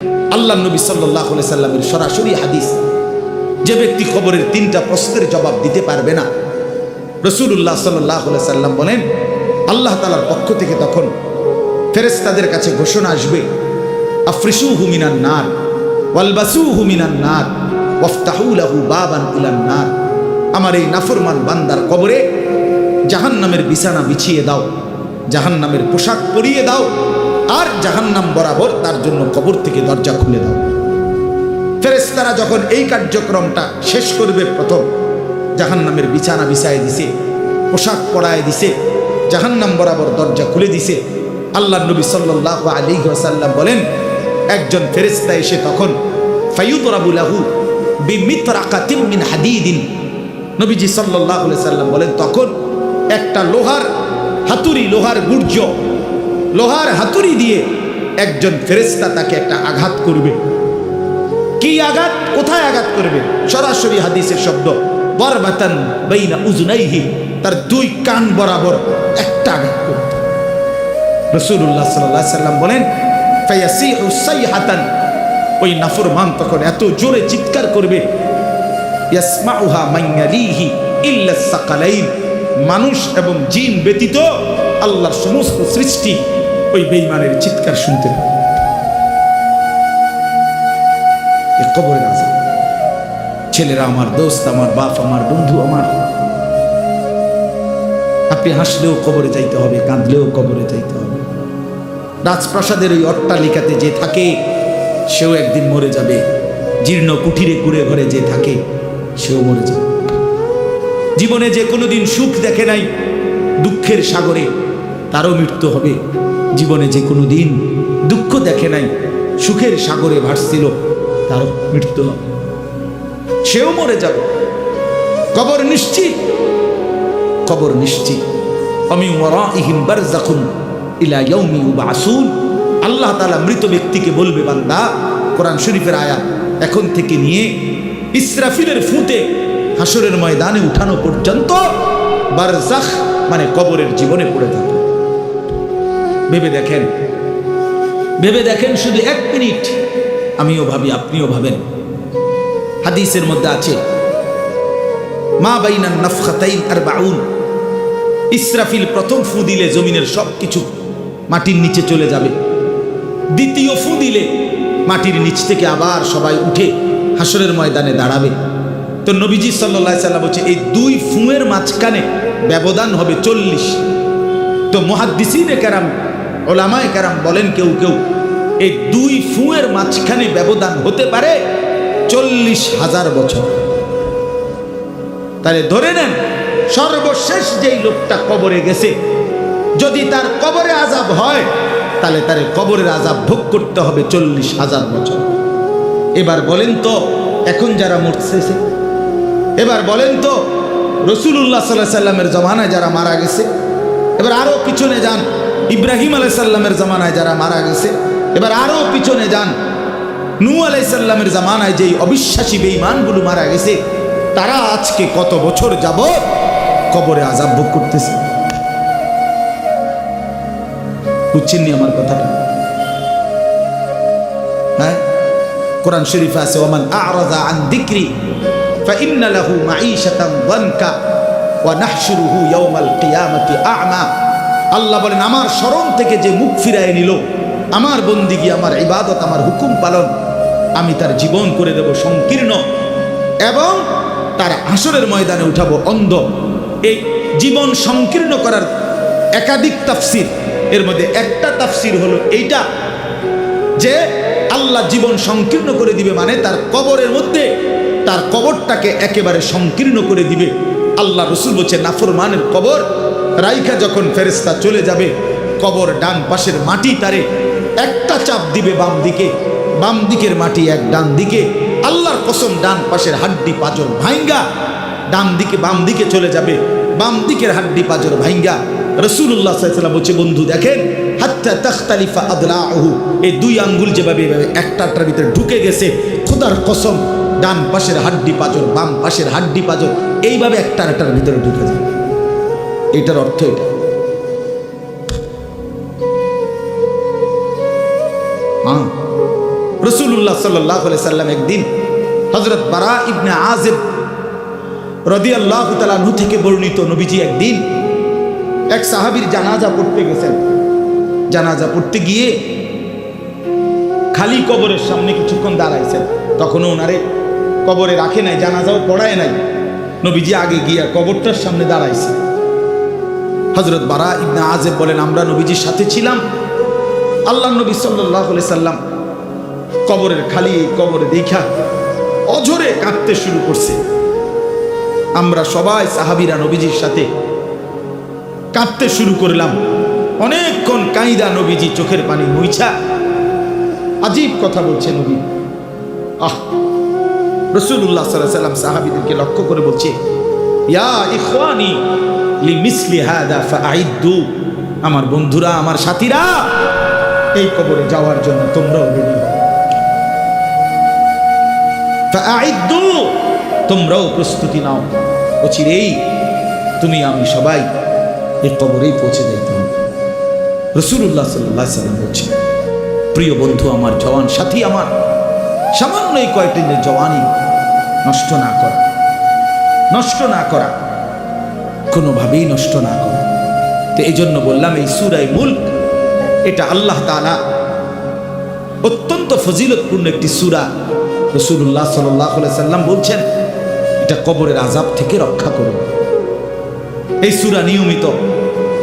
আল্লাহ নবী সাল্লাল্লাহু আলাইহি সাল্লামের সরাসরি হাদিস, যে ব্যক্তি কবরের তিনটা প্রশ্নের জবাব দিতে পারবে না, রাসূলুল্লাহ সাল্লাল্লাহু আলাইহি সাল্লাম বলেন আল্লাহ তাআলার পক্ষ থেকে তখন ফেরেশতাদের কাছে ঘোষণা আসবে, আফরিশুহু মিনান নার ওয়ালবাসুহু মিনান নার ওয়াফতাহু লাহু বাবান ইলান নার। আমার এই নাফরমান বান্দার কবরে জাহান্নামের বিছানা বিছিয়ে দাও, জাহান্নামের পোশাক পরিয়ে দাও, আর জাহান্নাম বরাবর তার জন্য কবর থেকে দরজা খুলে দাও। ফেরেশতারা যখন এই কার্যক্রমটা শেষ করবে, প্রথম জাহান্নামের বিছানা বিছায় দিছে, পোশাক পরায় দিছে, জাহান্নাম বরাবর দরজা খুলে দিছে, আল্লাহ নবী সাল্লাল্লাহু আলাইহি ওয়াসাল্লাম বলেন একজন ফেরেশতা এসে তখন ফায়ুদরাবু লাহু বিমিতরাকাতিন মিন হাদিদিন, নবীজি সাল্লাল্লাহু আলাইহি সাল্লাম বলেন তখন একটা লোহার হাতুড়ি, লোহার গুর্জ, লোহার হাতুড়ি দিয়ে একজন ফেরেশতা তাকে একটা আঘাত করবে। কি আঘাত, কোথায় আঘাত করবে? সরাসরি হাদিসের শব্দ, বরবাতান বাইনা উজুনাইহি, তার দুই কান বরাবর একটা আঘাত করবে। রাসূলুল্লাহ সাল্লাল্লাহু আলাইহি সাল্লাম বলেন ফায়াসিহু সাইহাতান, ওই নাফরমান তখন এত জোরে চিৎকার করবে, ইয়াসমাউহা মান ইয়ালিহি ইল্লা সাকালাইন, মানুষ এবং জিন ব্যতীত আল্লাহর সমস্ত সৃষ্টি ওই বেঈমানের চিৎকার শুনতে পাবে। এই কবরের আযাব, ছেলেরা আমার, দোস্ত আমার, বাপ আমার, বন্ধু আমার, আপনি হাসলেও কবরে যাইতে হবে, কাঁদলেও কবরে যাইতে হবে। রাজপ্রাসাদের ওই অট্টালিকাতে যে থাকে সেও একদিন মরে যাবে, জীর্ণ কুঠিরে কুড়ে ঘরে যে থাকে সেও মরে যাবে। জীবনে যে কোনোদিন সুখ দেখে নাই, দুঃখের সাগরে তারও মৃত্যু হবে। জীবনে যে কোনোদিন দুঃখ দেখে নাই, সুখের সাগরে ভাসছিল, তারও মৃত্যু হবে, সেও মরে যাবে। কবর নিশ্চিত, কবর নিশ্চিত। অমিন ওয়ারাইহিম বারযাখুন ইলা ইয়াউমি ইউবআসুন। আল্লাহ তাআলা মৃত ব্যক্তিকে বলবে, বান্দা, কোরআন শরীফের আয়াত, এখন থেকে নিয়ে ইসরাফিলের ফুঁতে হাসরের ময়দানে উঠানো পর্যন্ত বারজাখ মানে কবরের জীবনে পড়ে থাকে। ভেবে দেখেন, ভেবে দেখেন, শুধু এক মিনিট আমিও ভাবি, আপনিও ভাবেন। হাদিসের মধ্যে আছে মা বাইনান নাফখাতাইন আরবাউন, ইসরাফিল প্রথম ফু দিলে জমিনের সব কিছু মাটির নিচে চলে যাবে, দ্বিতীয় ফু দিলে মাটির নিচ থেকে আবার সবাই উঠে হাসরের ময়দানে দাঁড়াবে। তো নবীজি সাল্লাল্লাহু আলাইহি সাল্লাম বলছে এই দুই ফুঁয়ের মাঝখানে ব্যবধান হবে 40। তো মুহাদ্দিসিনে কেরাম, ওলামায়ে কেরাম বলেন কেউ কেউ এই দুই ফুঁয়ের মাঝখানে ব্যবধান হতে পারে 40,000 বছর। তাহলে ধরে নেন সর্বশেষ যেই লোকটা কবরে গেছে, যদি তার কবরে আযাব হয় তাহলে তার কবরের আযাব ভোগ করতে হবে 40,000 বছর। এবার বলেন তো এখন যারা মরতেছে, এবার বলেন তো রাসূলুল্লাহ সাল্লাল্লাহু আলাইহি সাল্লামের জামানায় যারা মারা গেছে, এবার আরো পিছনে যান ইব্রাহিম আলাইহিস সালামের জামানায় যারা মারা গেছে, এবার আরো পিছনে যান নূহ আলাইহিস সালামের জামানায় যেই অবিশ্বাসী বেঈমানগুলো মারা গেছে, তারা আজকে কত বছর যাবত কবরে আযাব ভোগ করতেছে। বুঝছেননি আমার কথাটা? হ্যাঁ, কোরআন শরীফে আছে ওমান আ'রাযা আন যিকরি ফাইন্না লাহু মাঈশাতান যানকা ওয়া নাহশুরুহু ইয়াওমাল কিয়ামাতি আ'মা। আল্লাহ বলেন আমার স্মরণ থেকে যে মুখ ফিরায় নিল, আমার বন্দিগি, আমার ইবাদত, আমার হুকুম পালন, আমি তার জীবন করে দেব সংকীর্ণ এবং তার হাসরের ময়দানে উঠাবো অন্ধ। এই জীবন সংকীর্ণ করার একাধিক তাফসির, এর মধ্যে একটা তাফসির হলো এইটা যে আল্লাহ জীবন সংকীর্ণ করে দিবে, মানে তার কবরের মধ্যে তার কবরটাকে একেবারে সংকীর্ণ করে দিবে। আল্লাহ রাসূল বলছে নাফরমানের কবর রাইখা যখন ফেরেশতা চলে যাবে, কবর ডান পাশের মাটি তারে একটা চাপ দিবে বাম দিকে, বাম দিকের মাটি এক ডান দিকে, আল্লাহর কসম ডান পাশের হাড্ডি পাঁজর ভাঙ্গা ডান দিকে বাম দিকে চলে যাবে, বাম দিকের হাড্ডি পাঁজর ভাঙ্গা। রাসূলুল্লাহ সাল্লাল্লাহু আলাইহি ওয়াসাল্লাম বলছে বন্ধু দেখেন হাত্তা তাখতালিফা আদলাউহু, এই দুই আঙ্গুল যেভাবে একটাটার ভিতরে ঢুকে গেছে, খোদার কসম ডান পাশের হাড্ডি পাঁজর বাম পাশের হাড্ডি পাঁজর এইভাবে একটার ভিতরে ঢুকে যায়। এটার অর্থ এটা। রাসূল রাসূলুল্লাহ সাল্লাল্লাহু আলাইহি সাল্লাম একদিন হযরত বারা ইবনে আযিব রাদিয়াল্লাহু তাআলা আনহু থেকে বর্ণিত, নবীজি একদিন এক সাহাবীর জানাজা পড়তে গেছেন। জানাজা পড়তে গিয়ে খালি কবরের সামনে কিছুক্ষণ দাঁড়াইছেন। তখনও ওনারে কবরে রাখে নাই, জানাজাও পড়ায় নাই। নবীজি আগে গিয়া কবরটার সামনে দাঁড়াইছে। হযরত বারা ইবনে আযিব বলেন, আমরা নবীজির সাথে ছিলাম। আল্লাহ নবী সাল্লাল্লাহু আলাইহি সাল্লাম কবরের খালি কবরে দেখা অঝরে কাঁদতে শুরু করছে। আমরা সবাই সাহাবীরা নবীজির সাথে কাঁদতে শুরু করলাম। অনেকক্ষণ কাইদা নবীজি চোখের পানি মুইছা আজীব কথা বলছে নবী। রাসূলুল্লাহ সাল্লাল্লাহু আলাইহি সাল্লাম সাহাবীদেরকে লক্ষ্য করে বলছে, ইয়া ইখওয়ানি লিমিসলি হাদা ফাআইদ্দু, আমার বন্ধুরা, আমার সাথীরা, এই কবরে যাওয়ার জন্য তোমরাও রেডি হও। ফাআইদ্দু, তোমরাও প্রস্তুতি নাও। অচিরেই তুমি আমি সবাই এই কবরেই পৌঁছে যাইতে হবে। রাসূলুল্লাহ সাল্লাল্লাহু আলাইহি সাল্লাম বলছে, প্রিয় বন্ধু আমার, জওয়ান সাথী আমার, সামান্য এই কয়েকটি জওয়ানি নষ্ট না করা, নষ্ট না করা, কোনোভাবেই নষ্ট না করা। তো এই জন্য বললাম, এই সূরা মুলক এটা আল্লাহ তাআলা অত্যন্ত ফজিলতপূর্ণ একটি সূরা। রাসূলুল্লাহ সাল্লাল্লাহু আলাইহি সাল্লাম বলছেন, এটা কবরের আযাব থেকে রক্ষা করবে। এই সূরা নিয়মিত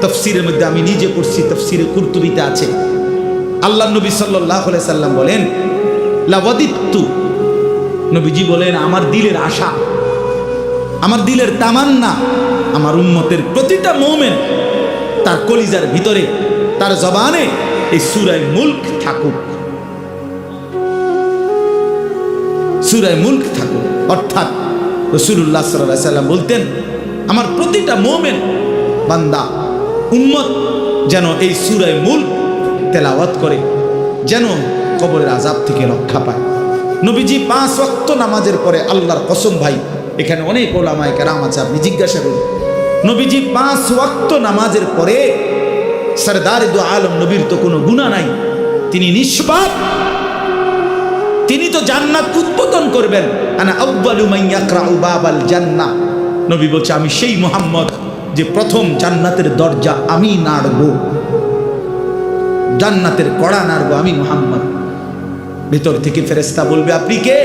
তাফসীরের মধ্যে আমি নিজে পড়ছি, তাফসীরে কুরতুবীতে আছে। আল্লাহ নবী সাল্লাল্লাহু আলাইহি সাল্লাম বলেন, লাওয়াদিতু, নবীজি বলেন, আমার দিলের আশা, আমার দিলের তামান্না, আমার উম্মতের প্রতিটা মুমিন তার কলিজার ভিতরে, তার জবানে এই সূরা মুলক থাকুক, সূরা মুলক থাকুক। অর্থাৎ রাসূলুল্লাহ সাল্লাল্লাহু আলাইহি সাল্লাম বলতেন, আমার প্রতিটা মুমিন বান্দা উম্মত যেন এই সূরা মুলক তেলাওয়াত করে, যেন কবরের আযাব থেকে রক্ষা পায়। নবীজি 5 ওয়াক্ত নামাজের পরে, আল্লাহর কসম ভাই, এখানে অনেক ওলামায়ে কেরাম আছে, আপনি জিজ্ঞাসা করুন, নবীজি 5 ওয়াক্ত নামাজের পরে, সরদারে দু আলম নবীর তো কোনো গুনাহ নাই, তিনি নিষ্পাপ, তিনি তো জান্নাত উদ্বোধন করবেন। আনা আউয়ালু মান ইয়াকরাউ বাবাল জান্নাহ, নবী বলছে, আমি সেই মুহাম্মদ যে প্রথম জান্নাতের দরজা আমি নাড়ব, জান্নাতের কড়া নাড়ব আমি মুহাম্মদ। ভিতর থেকে ফেরেশতা বলবে, আপনি কে?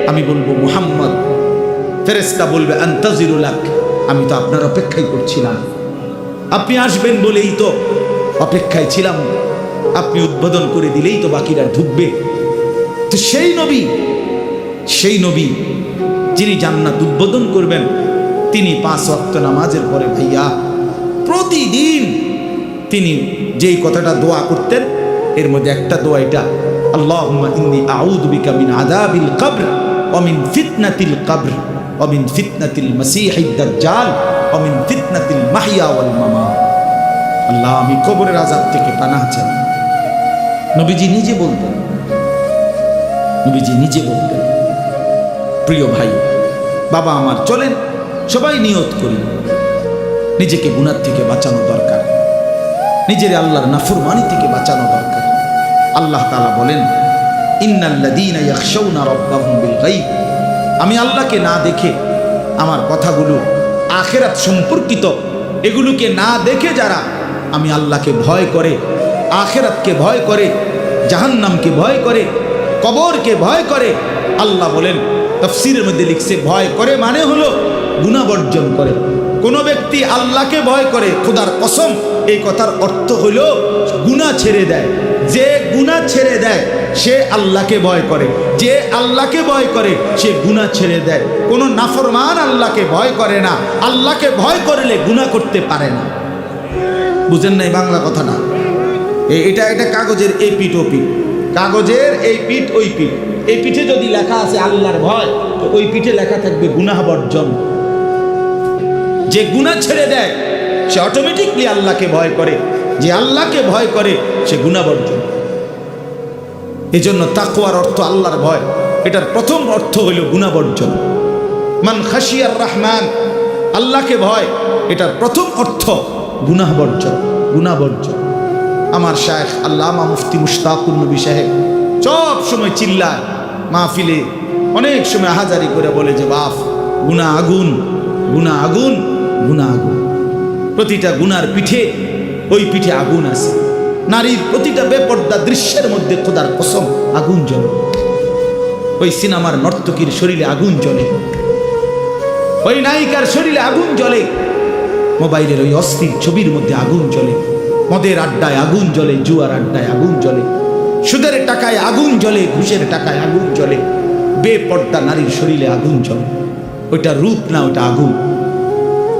আমি বলবো মুহাম্মদ। ফেরেশতা বলবে, আনতাজিরু লাক, আমি তো আপনার অপেক্ষাই করছিলাম, আপনি আসবেন বলেই তো অপেক্ষায় ছিলাম, আপনি উদ্বোধন করে দিলেই তো বাকিরা ঢুকবে। তো সেই নবী যিনি জান্নাত উদ্বোধন করবেন, তিনি 5 ওয়াক্ত নামাজের পরে ভাইয়া প্রতিদিন তিনি যেই কথাটা দোয়া করতেন, এর মধ্যে একটা দোয়া এটা, আল্লাহুম্মা ইন্নী আউযু বিকা মিন আযাবিল কবর ওয়া মিন ফিতনাতিল কবর ওয়া মিন ফিতনাতিল মাসীহিদ দাজ্জাল ওয়া মিন ফিতনাতিল মাহইয়া ওয়াল মামাত। আল্লাহ, আমি কবরের আযাব থেকে পানাহ চাই। নবীজি নিজে বলতেন, নবীজি নিজে বলতেন। প্রিয় ভাই, বাবা আমার, চলেন সবাই নিয়ত করি, নিজেকে গুনাহ থেকে বাঁচানো দরকার, নিজের আল্লাহর নাফরমানি থেকে বাঁচানো দরকার। আল্লাহ তাআলা বলেন, ইন্নাল্লাযীনা ইয়াখশাউনা রাব্বাহুম বিল গায়ব, আমি আল্লাহকে না দেখে, আমার কথাগুলো আখিরাত সম্পর্কিত, এগুলোকে না দেখে যারা আমি আল্লাহকে ভয় করে, আখিরাতকে ভয় করে, জাহান্নামকে ভয় করে, কবরকে ভয় করে, আল্লাহ বলেন, তাফসীরের মধ্যে লিখছে, ভয় করে মানে হলো গুনাহ বর্জন করে। কোন ব্যক্তি আল্লাহকে ভয় করে, খোদার কসম, এই কথার অর্থ হলো গুনাহ ছেড়ে দেয়। যে গুনাহ ছেড়ে দেয় সে আল্লাহকে ভয় করে, যে আল্লাহকে ভয় করে সে গুনাহ ছেড়ে দেয়। কোনো নাফরমান আল্লাহকে ভয় করে না, আল্লাহকে ভয় করলে গুনাহ করতে পারে না। বুঝেন নাই বাংলা কথা না? এটা কাগজের এই পিঠ ও পিঠ, কাগজের এই পিঠ ওই পিঠ। এই পিঠে যদি লেখা আছে আল্লাহর ভয়, তো ওই পিঠে লেখা থাকবে গুনাহ বর্জন। যে গুনাহ ছেড়ে দেয় সে অটোমেটিকলি আল্লাহকে ভয় করে, যে আল্লাহকে ভয় করে সে গুনাহ বর্জন। এই জন্য তাকওয়ার অর্থ আল্লাহর ভয়, এটার প্রথম অর্থ হইল গুনাহ বর্জন। মান খাশিয়ার রহমান, আল্লাহকে ভয়, এটার প্রথম অর্থ গুনাহ বর্জন, গুনাহ বর্জন। আমার শায়েখ আল্লামা মুফতি মুশতাকুর নবী সাহেব সব সময় চিল্লায় মাহফিলে, অনেক সময় আহাজারি করে বলে যে বাপ গুনাহ আগুন, গুনাহ আগুন, গুনাহ আগুন। প্রতিটা গুনার পিঠে, ওই পিঠে আগুন আছে। নারীর প্রতিটা বেপর্দা দৃশ্যের মধ্যে খোদার কসম আগুন জ্বলে। ওই সিনেমার নর্তকীর শরীরে আগুন জ্বলে, ওই নায়িকার শরীরে আগুন জ্বলে, মোবাইলের ওই অস্থির ছবির মধ্যে আগুন জ্বলে, মদের আড্ডায় আগুন জ্বলে, জুয়ার আড্ডায় আগুন জ্বলে, সুদের টাকায় আগুন জ্বলে, ঘুষের টাকায় আগুন জ্বলে, বেপর্দা নারীর শরীরে আগুন জ্বলে। ওইটা রূপ না, ওটা আগুন,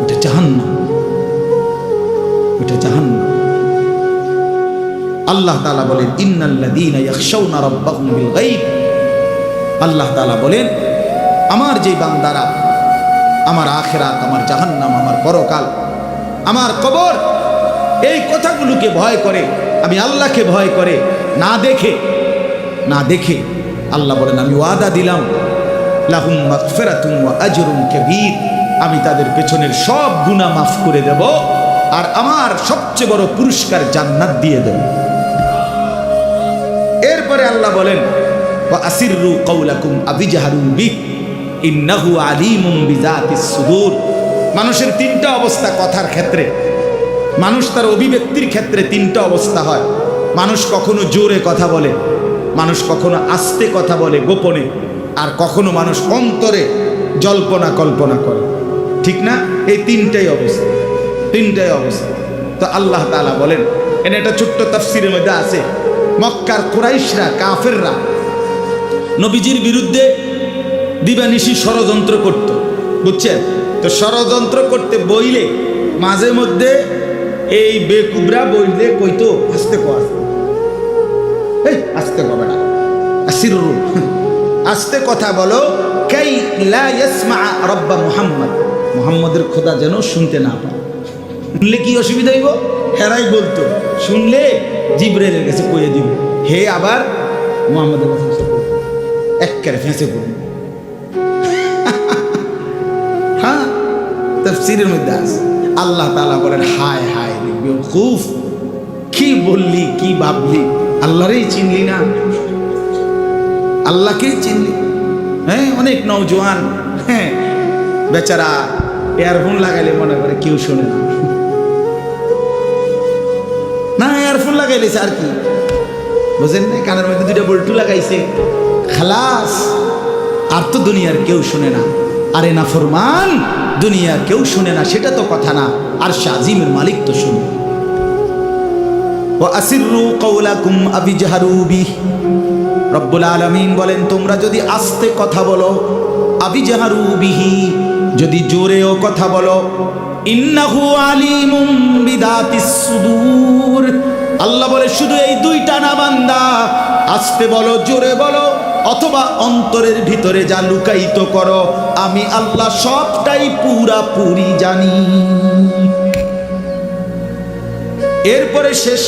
ওটা জাহান্নাম, ওটা জাহান্নাম। আল্লাহ তাআলা বলেন ইন্নাল্লাযীনা ইয়াখশাউনা রাব্বাহুম বিল গায়ব। আল্লাহ তাআলা বলেন আমার যে বান্দারা আমার আখিরাত, আমার জাহান্নাম, আমার পরকাল, আমার কবর, এই কথাগুলোকে ভয় করে, আমি আল্লাহকে ভয় করে, না দেখে আল্লাহ বলেন আমি ওয়াদা দিলাম লাহুম মাগফিরাতুন ওয়া আজরুন কাবীর, আমি তাদের পেছনের সব গুনাহ মাফ করে দেব আর আমার সবচেয়ে বড় পুরস্কার জান্নাত দিয়ে দেব। এরপরে আল্লাহ বলেন ওয়া আসিররু কাওলাকুম আবিজাহারু বিহি ইন্নাহু আলিমুম বিযাতিস সুদূর। মানুষের তিনটা অবস্থা কথার ক্ষেত্রে, মানুষ তার অভিব্যক্তির ক্ষেত্রে তিনটা অবস্থা হয়। মানুষ কখনো জোরে কথা বলে, মানুষ কখনো আস্তে কথা বলে গোপনে, আর কখনো মানুষ অন্তরে জল্পনা কল্পনা করে, ঠিক না? এই তিনটাই অবস্থা, তিনটাই অবস্থা। তো আল্লাহ তাআলা বলেন, এনে একটা ছোট্ট তাফসীরের মধ্যে আছে, মক্কার কুরাইশরা, কাফেররা নবীজির বিরুদ্ধে দিবানিশি ষড়যন্ত্র করত, বুঝছেন? তো ষড়যন্ত্র করতে বইলে মাঝে মধ্যে এই বেকুবরা বইলে কইতো আস্তে কর, এই আস্তে কবে না, আসিররু, আস্তে কথা বলো, কাই লা ইয়াসমা রাব্বা মুহাম্মদ, মুহাম্মদের খোদা যেন শুনতে না পায়। শুনলে কি অসুবিধা হইব? হেরাই বলতো শুনলে জিবরাইলের কাছে কইয়ে দিব, হে আবার মুহাম্মদের কাছে এক্কেরে ফেঁসে পড়বে। হ্যাঁ, তাফসীরের মধ্যে আছে। আল্লাহ তাআলা বলেন হায় হায় বেওকুফ, কি বললি, কি ভাবলি, আল্লাহরেই চিনলি না, আল্লাহকেই চিনলি। হ্যাঁ, অনেক নওজোয়ান হ্যাঁ বেচারা ইয়ারফোন লাগাইলে মনে করে কেউ শোনে না, না ইয়ারফোন লাগাইলেছে আর কি, বুঝেন না, কানের মধ্যে দুইটা বল্টু লাগাইছে, খালাস, আর তো দুনিয়ার কেউ শুনে না। আরে না ফরমান, দুনিয়ার কেউ শুনে না সেটা তো কথা না, আর শাজিমের মালিক তো শুনে। ওয়া আসিররু কাওলাকুম আবিজাহারু বিহি, রব্বুল আলামিন বলেন তোমরা যদি আস্তে কথা বলো, আবিজাহারু বিহি, যদি জোরেও কথা বলো, ইন্নাহু আলিমুম বিযাতিস সুদূর। আল্লাহ বলে শুধু এই দুইটা না বান্দা, আস্তে বলো, জোরে বলো, অথবা অন্তরের ভিতরে যা লুকায়িত করো, আমি আল্লাহ সবটাই পুরাপুরি জানি। এরপরে শেষ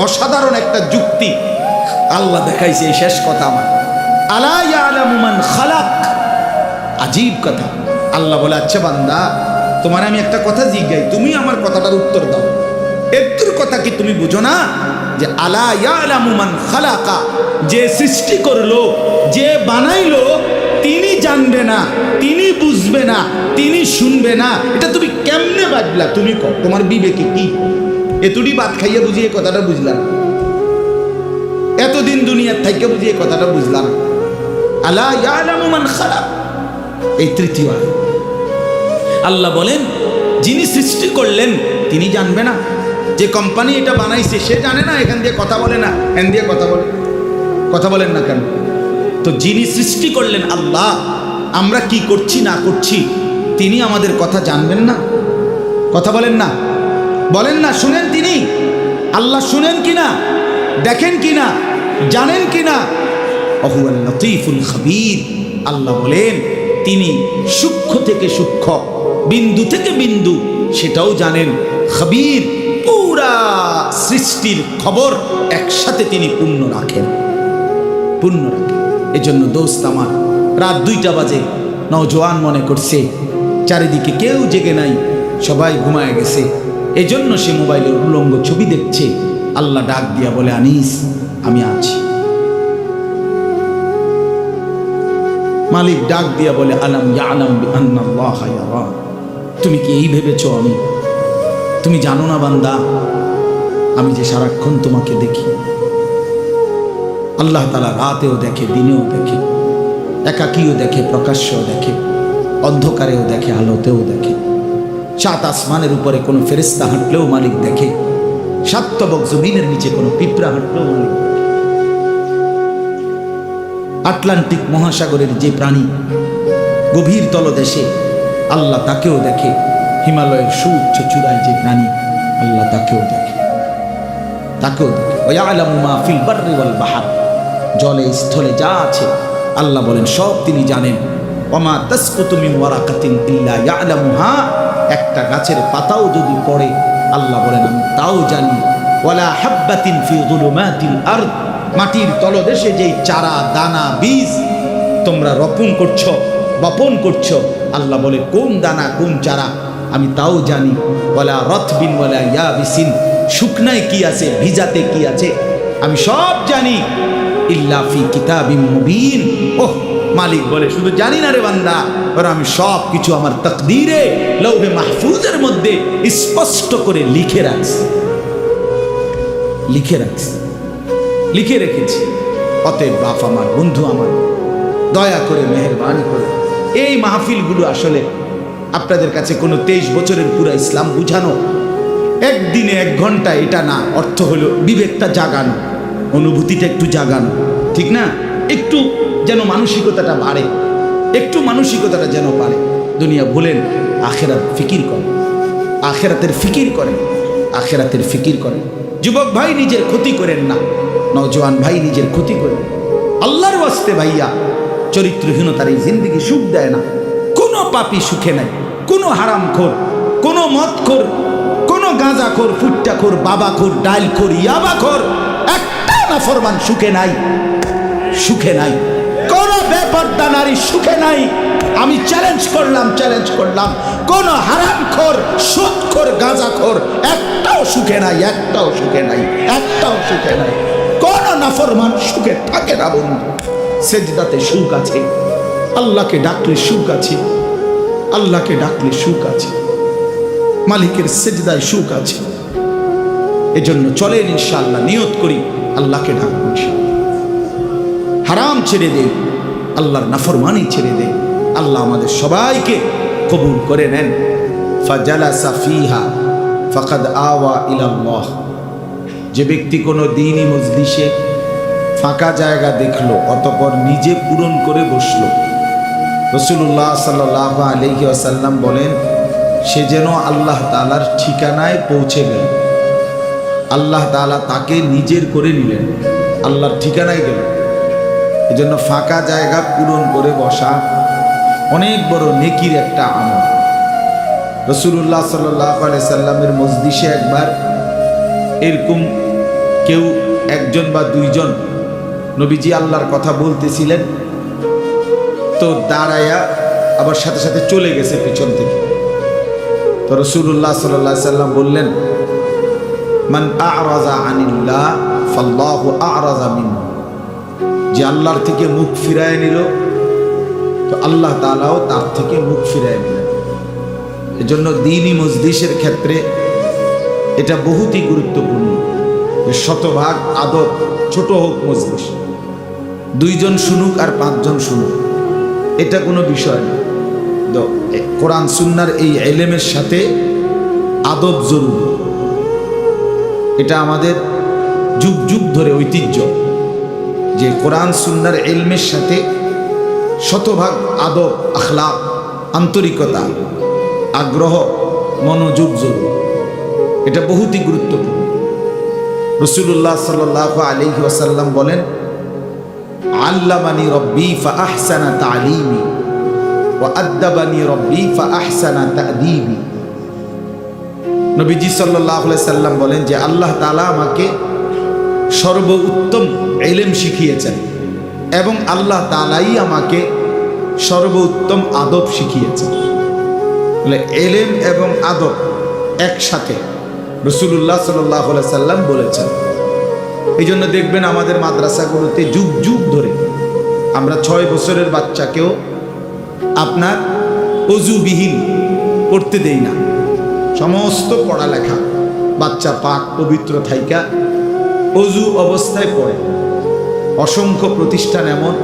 অসাধারণ একটা যুক্তি আল্লাহ দেখাইছে, এই শেষ কথা আমার, আলা ইয়ালামু মান খালাক, আজীব কথা। আল্লাহ বলে আচ্ছা বান্দা, তোমার আমি একটা কথা জিজ্ঞাই, তুমি আমার কথাটার উত্তর দাও। এর কথা কি তুমি বুঝো না যে আলা ইয়ালামু মান খালাকা, যে সৃষ্টি করলো, যে বানাইলো, তিনি জানবে না, তিনি বুঝবে না, তিনি শুনবে না, এটা তুমি কেমনে বাজলা? তুমি কও, তোমার বিবেকে কি? এতটি ভাত খাইয়া বুঝি এই কথাটা বুঝলাম, এতদিন দুনিয়ার থাইকে বুঝি এই কথাটা বুঝলাম। আলা ইয়ালামু মান খালাক, এই তৃতীয় আল্লাহ বলেন যিনি সৃষ্টি করলেন তিনি জানবে না? যে কোম্পানি এটা বানাইছে সে জানে না এখান দিয়ে কথা বলে না, এখান দিয়ে কথা বলে, কথা বলেন না কেন? তো যিনি সৃষ্টি করলেন আল্লাহ, আমরা কি করছি না করছি তিনি আমাদের কথা জানবেন না? কথা বলেন না, বলেন না, শুনেন তিনি? আল্লাহ শুনেন কিনা, দেখেন কিনা, জানেন কিনা? ওহুয়াল লতীফুল খবীর। আল্লাহ বলেন তিনি সূক্ষ্ম থেকে সূক্ষ্ম, বিন্দু থেকে বিন্দু সেটাও জানেন। খবীর, পুরা সৃষ্টির খবর একসাথে তিনি পূর্ণ রাখেন, পূর্ণ রাখেন। এজন্য দোস্ত আমার, রাত 2টা বাজে, নওজোয়ান মনে করছে চারিদিকে কেউ জেগে নাই, সবাই ঘুমায় গেছে, এজন্য সে মোবাইলের উলঙ্গ ছবি দেখছে। আল্লাহ ডাক দিয়া বলে আনিস আমি আছি, মালিক ডাক দিয়া বলে, আলাম ইয়ালাম বিআন্নাল্লাহা ইয়ারা, তুমি কি এই ভেবেছো তুমি জানো না বান্দা, আমি যে সারাক্ষণ তোমাকে দেখি। আল্লাহ তাআলা রাতেও দেখে, দিনেও দেখে, একাকীও দেখে, প্রকাশ্যও দেখে, অন্ধকারেও দেখে, আলোতেও দেখে। সাত আসমানের উপরে কোনো ফেরেশতা হাঁটলেও মালিক দেখে, সাত তবক জমিনের নিচে কোনো পিঁপড়া হাঁটলেও মালিক দেখে। আটলান্টিক মহাসাগরের যে প্রাণী গভীর তলদেশে, আল্লাহ তাকেও দেখে। হিমালয়ের সুউচ্চ চূড়ায় যে প্রাণী, আল্লাহ তাকেও দেখে। ওয়ায়ালামু মা ফিল বাররি ওয়াল বাহর, জলে স্থলে যা আছে আল্লাহ বলেন সব তিনি জানেন। ওমা তাসকুতু মিন ওয়ারাকাতিন ইল্লা ইয়ালামুহা, একটা গাছের পাতাও যদি পড়ে আল্লাহ বলেন আমি তাও জানি। ওয়ালা হাব্বাতিন ফি যুলুমাতিল আরদ, মাটির তলদেশে যেই চারা দানা বীজ তোমরা বপন করছো, আল্লাহ বলে কোন দানা কোন চারা আমি তাও জানি। ওয়ালা রাতবিন ওয়ালা ইয়াবিসিন, শুকনায় কি আছে ভিজাতে কি আছে আমি সব জানি। ইল্লা ফি কিতাবিম মুবিন, ওহ মালিক বলে শুধু জানি না রে বান্দা, বরং আমি সব কিছু আমার তাকদীরে লৌহে মাহফুজের মধ্যে স্পষ্ট করে লিখে রেখেছি। অতএব বাপ আমার, বন্ধু আমার, দয়া করে মেহেরবানি করে এই মাহফিলগুলো আসলে আপনাদের কাছে কোনো 23 বছরের পুরা ইসলাম বুঝানো, একদিনে 1 ঘন্টা এটা না। অর্থ হলো বিবেকটা জাগানো, অনুভূতিটা একটু জাগানো, ঠিক না? একটু যেন মানসিকতাটা বাড়ে, একটু মানসিকতাটা যেন বাড়ে। দুনিয়া ভুলেন, আখেরাত ফিকির করে, আখেরাতের ফিকির করে। যুবক ভাই নিজের ক্ষতি করেন না, নওজোয়ান ভাই নিজের ক্ষতি করেন। আল্লাহর ওয়াস্তে ভাইয়া, চরিত্রহীনতার এই জিন্দেগি সুখ দেয় না। কোনো পাপী সুখে নাই, কোনো হারামখোর, কোনো মদখোর, কোনো গাঁজাখোর, ফুট্টাখোর, বাবাখোর, ডাইলখোর, ইয়াবাখোর, একটা নাফরমান সুখে নাই। কোন বেপরদা নারী সুখে নাই। আমি চ্যালেঞ্জ করলাম, কোন হারামখোর, সুদখোর, গাঁজাখোর একটাও সুখে নাই। কোন নাফরমান সুখে থাকে না বন্ধু। সেজদাতে সুখ আছে, আল্লাহকে ডাকলে সুখ আছে, মালিকের সেজদায় সুখ আছে। এজন্য চলেন ইনশাআল্লাহ, নিয়ত করি আল্লাহকে ডাকবো ইনশাআল্লাহ। হারাম ছেড়ে দে, আল্লাহর নাফরমানি ছেড়ে দে। আল্লাহ আমাদের সবাইকে কবুল করে নেন। ফাজালাসা ফিহা ফাকাদ আওয়া ইলাল্লাহ, যে ব্যক্তি কোনো দ্বীনি মজলিসে ফাঁকা জায়গা দেখলো অতঃপর নিজে পূরণ করে বসলো, রাসূলুল্লাহ সাল্লাল্লাহু আলাইহি ওয়াসাল্লাম বলেন সে যেন আল্লাহ তাআলার ঠিকানায় পৌঁছে গেল। আল্লাহ তাআলা তাকে নিজের করে নিলেন, আল্লাহর ঠিকানায় গেল। এজন্য ফাঁকা জায়গা পূরণ করে বসা অনেক বড় নেকির একটা আমল। রাসূলুল্লাহ সাল্লাল্লাহু আলাইহি সাল্লামের মজলিসে একবার এরকম কেউ একজন বা দুইজন নবীজি আল্লাহর কথা বলতেছিলেন, তো দাঁড়ায়া আবার সাথে সাথে চলে গেছে পিছন থেকে। তো রাসূলুল্লাহ সাল্লাল্লাহু আলাইহি সাল্লাম বললেন, মান আ'রাযা আনিল্লাহ ফাল্লাহু আ'রাযা মিনহু, যে আল্লাহর থেকে মুখ ফিরায় নিল তো আল্লাহ তাআলাও তার থেকে মুখ ফিরায় নিলেন। এজন্য দ্বীনি মজলিসের ক্ষেত্রে এটা বহুতই গুরুত্বপূর্ণ যে শতভাগ আদব, ছোট হোক মজলিস, 2 জন শুনুক আর 5 জন শুনুক, এটা কোনো বিষয় না। তো কোরআন সুন্নাহর এই ইলমের সাথে আদব জরুরি। এটা আমাদের যুগ যুগ ধরে ঐতিহ্য যে কোরআন সুন্নাহর ইলমের সাথে শতভাগ আদব, আখলাক, আন্তরিকতা, আগ্রহ, মনোযোগ জরুরি। এটা বহুতই গুরুত্বপূর্ণ। রাসূলুল্লাহ সাল্লাল্লাহু আলাইহি ওয়াসাল্লাম বলেন, আল্লামানি রব্বি ফাআহসানা তা'লিমি ওয়া আদ্দাবানি রব্বি ফাআহসানা তা'দীবি। নবীজি সাল্লাল্লাহু আলাইহি সাল্লাম বলেন যে আল্লাহ তাআলা আমাকে সর্বোত্তম ইলম শিখিয়েছেন এবং আল্লাহ তাআলাই আমাকে সর্বোত্তম আদব শিখিয়েছেন। বলে ইলম এবং আদব একসাথে রাসূলুল্লাহ সাল্লাল্লাহু আলাইহি সাল্লাম বলেছেন। এই জন্য দেখবেন আমাদের মাদ্রাসাগুলোতে যুগ যুগ ধরে আমরা 6 বছরের বাচ্চাকেও আপনার অজুবিহীন পড়তে দেই না। সমস্ত পড়ালেখা বাচ্চা পাক পবিত্র থাইকা অজু অবস্থায় পড়ে। অসংখ্য প্রতিষ্ঠান এমন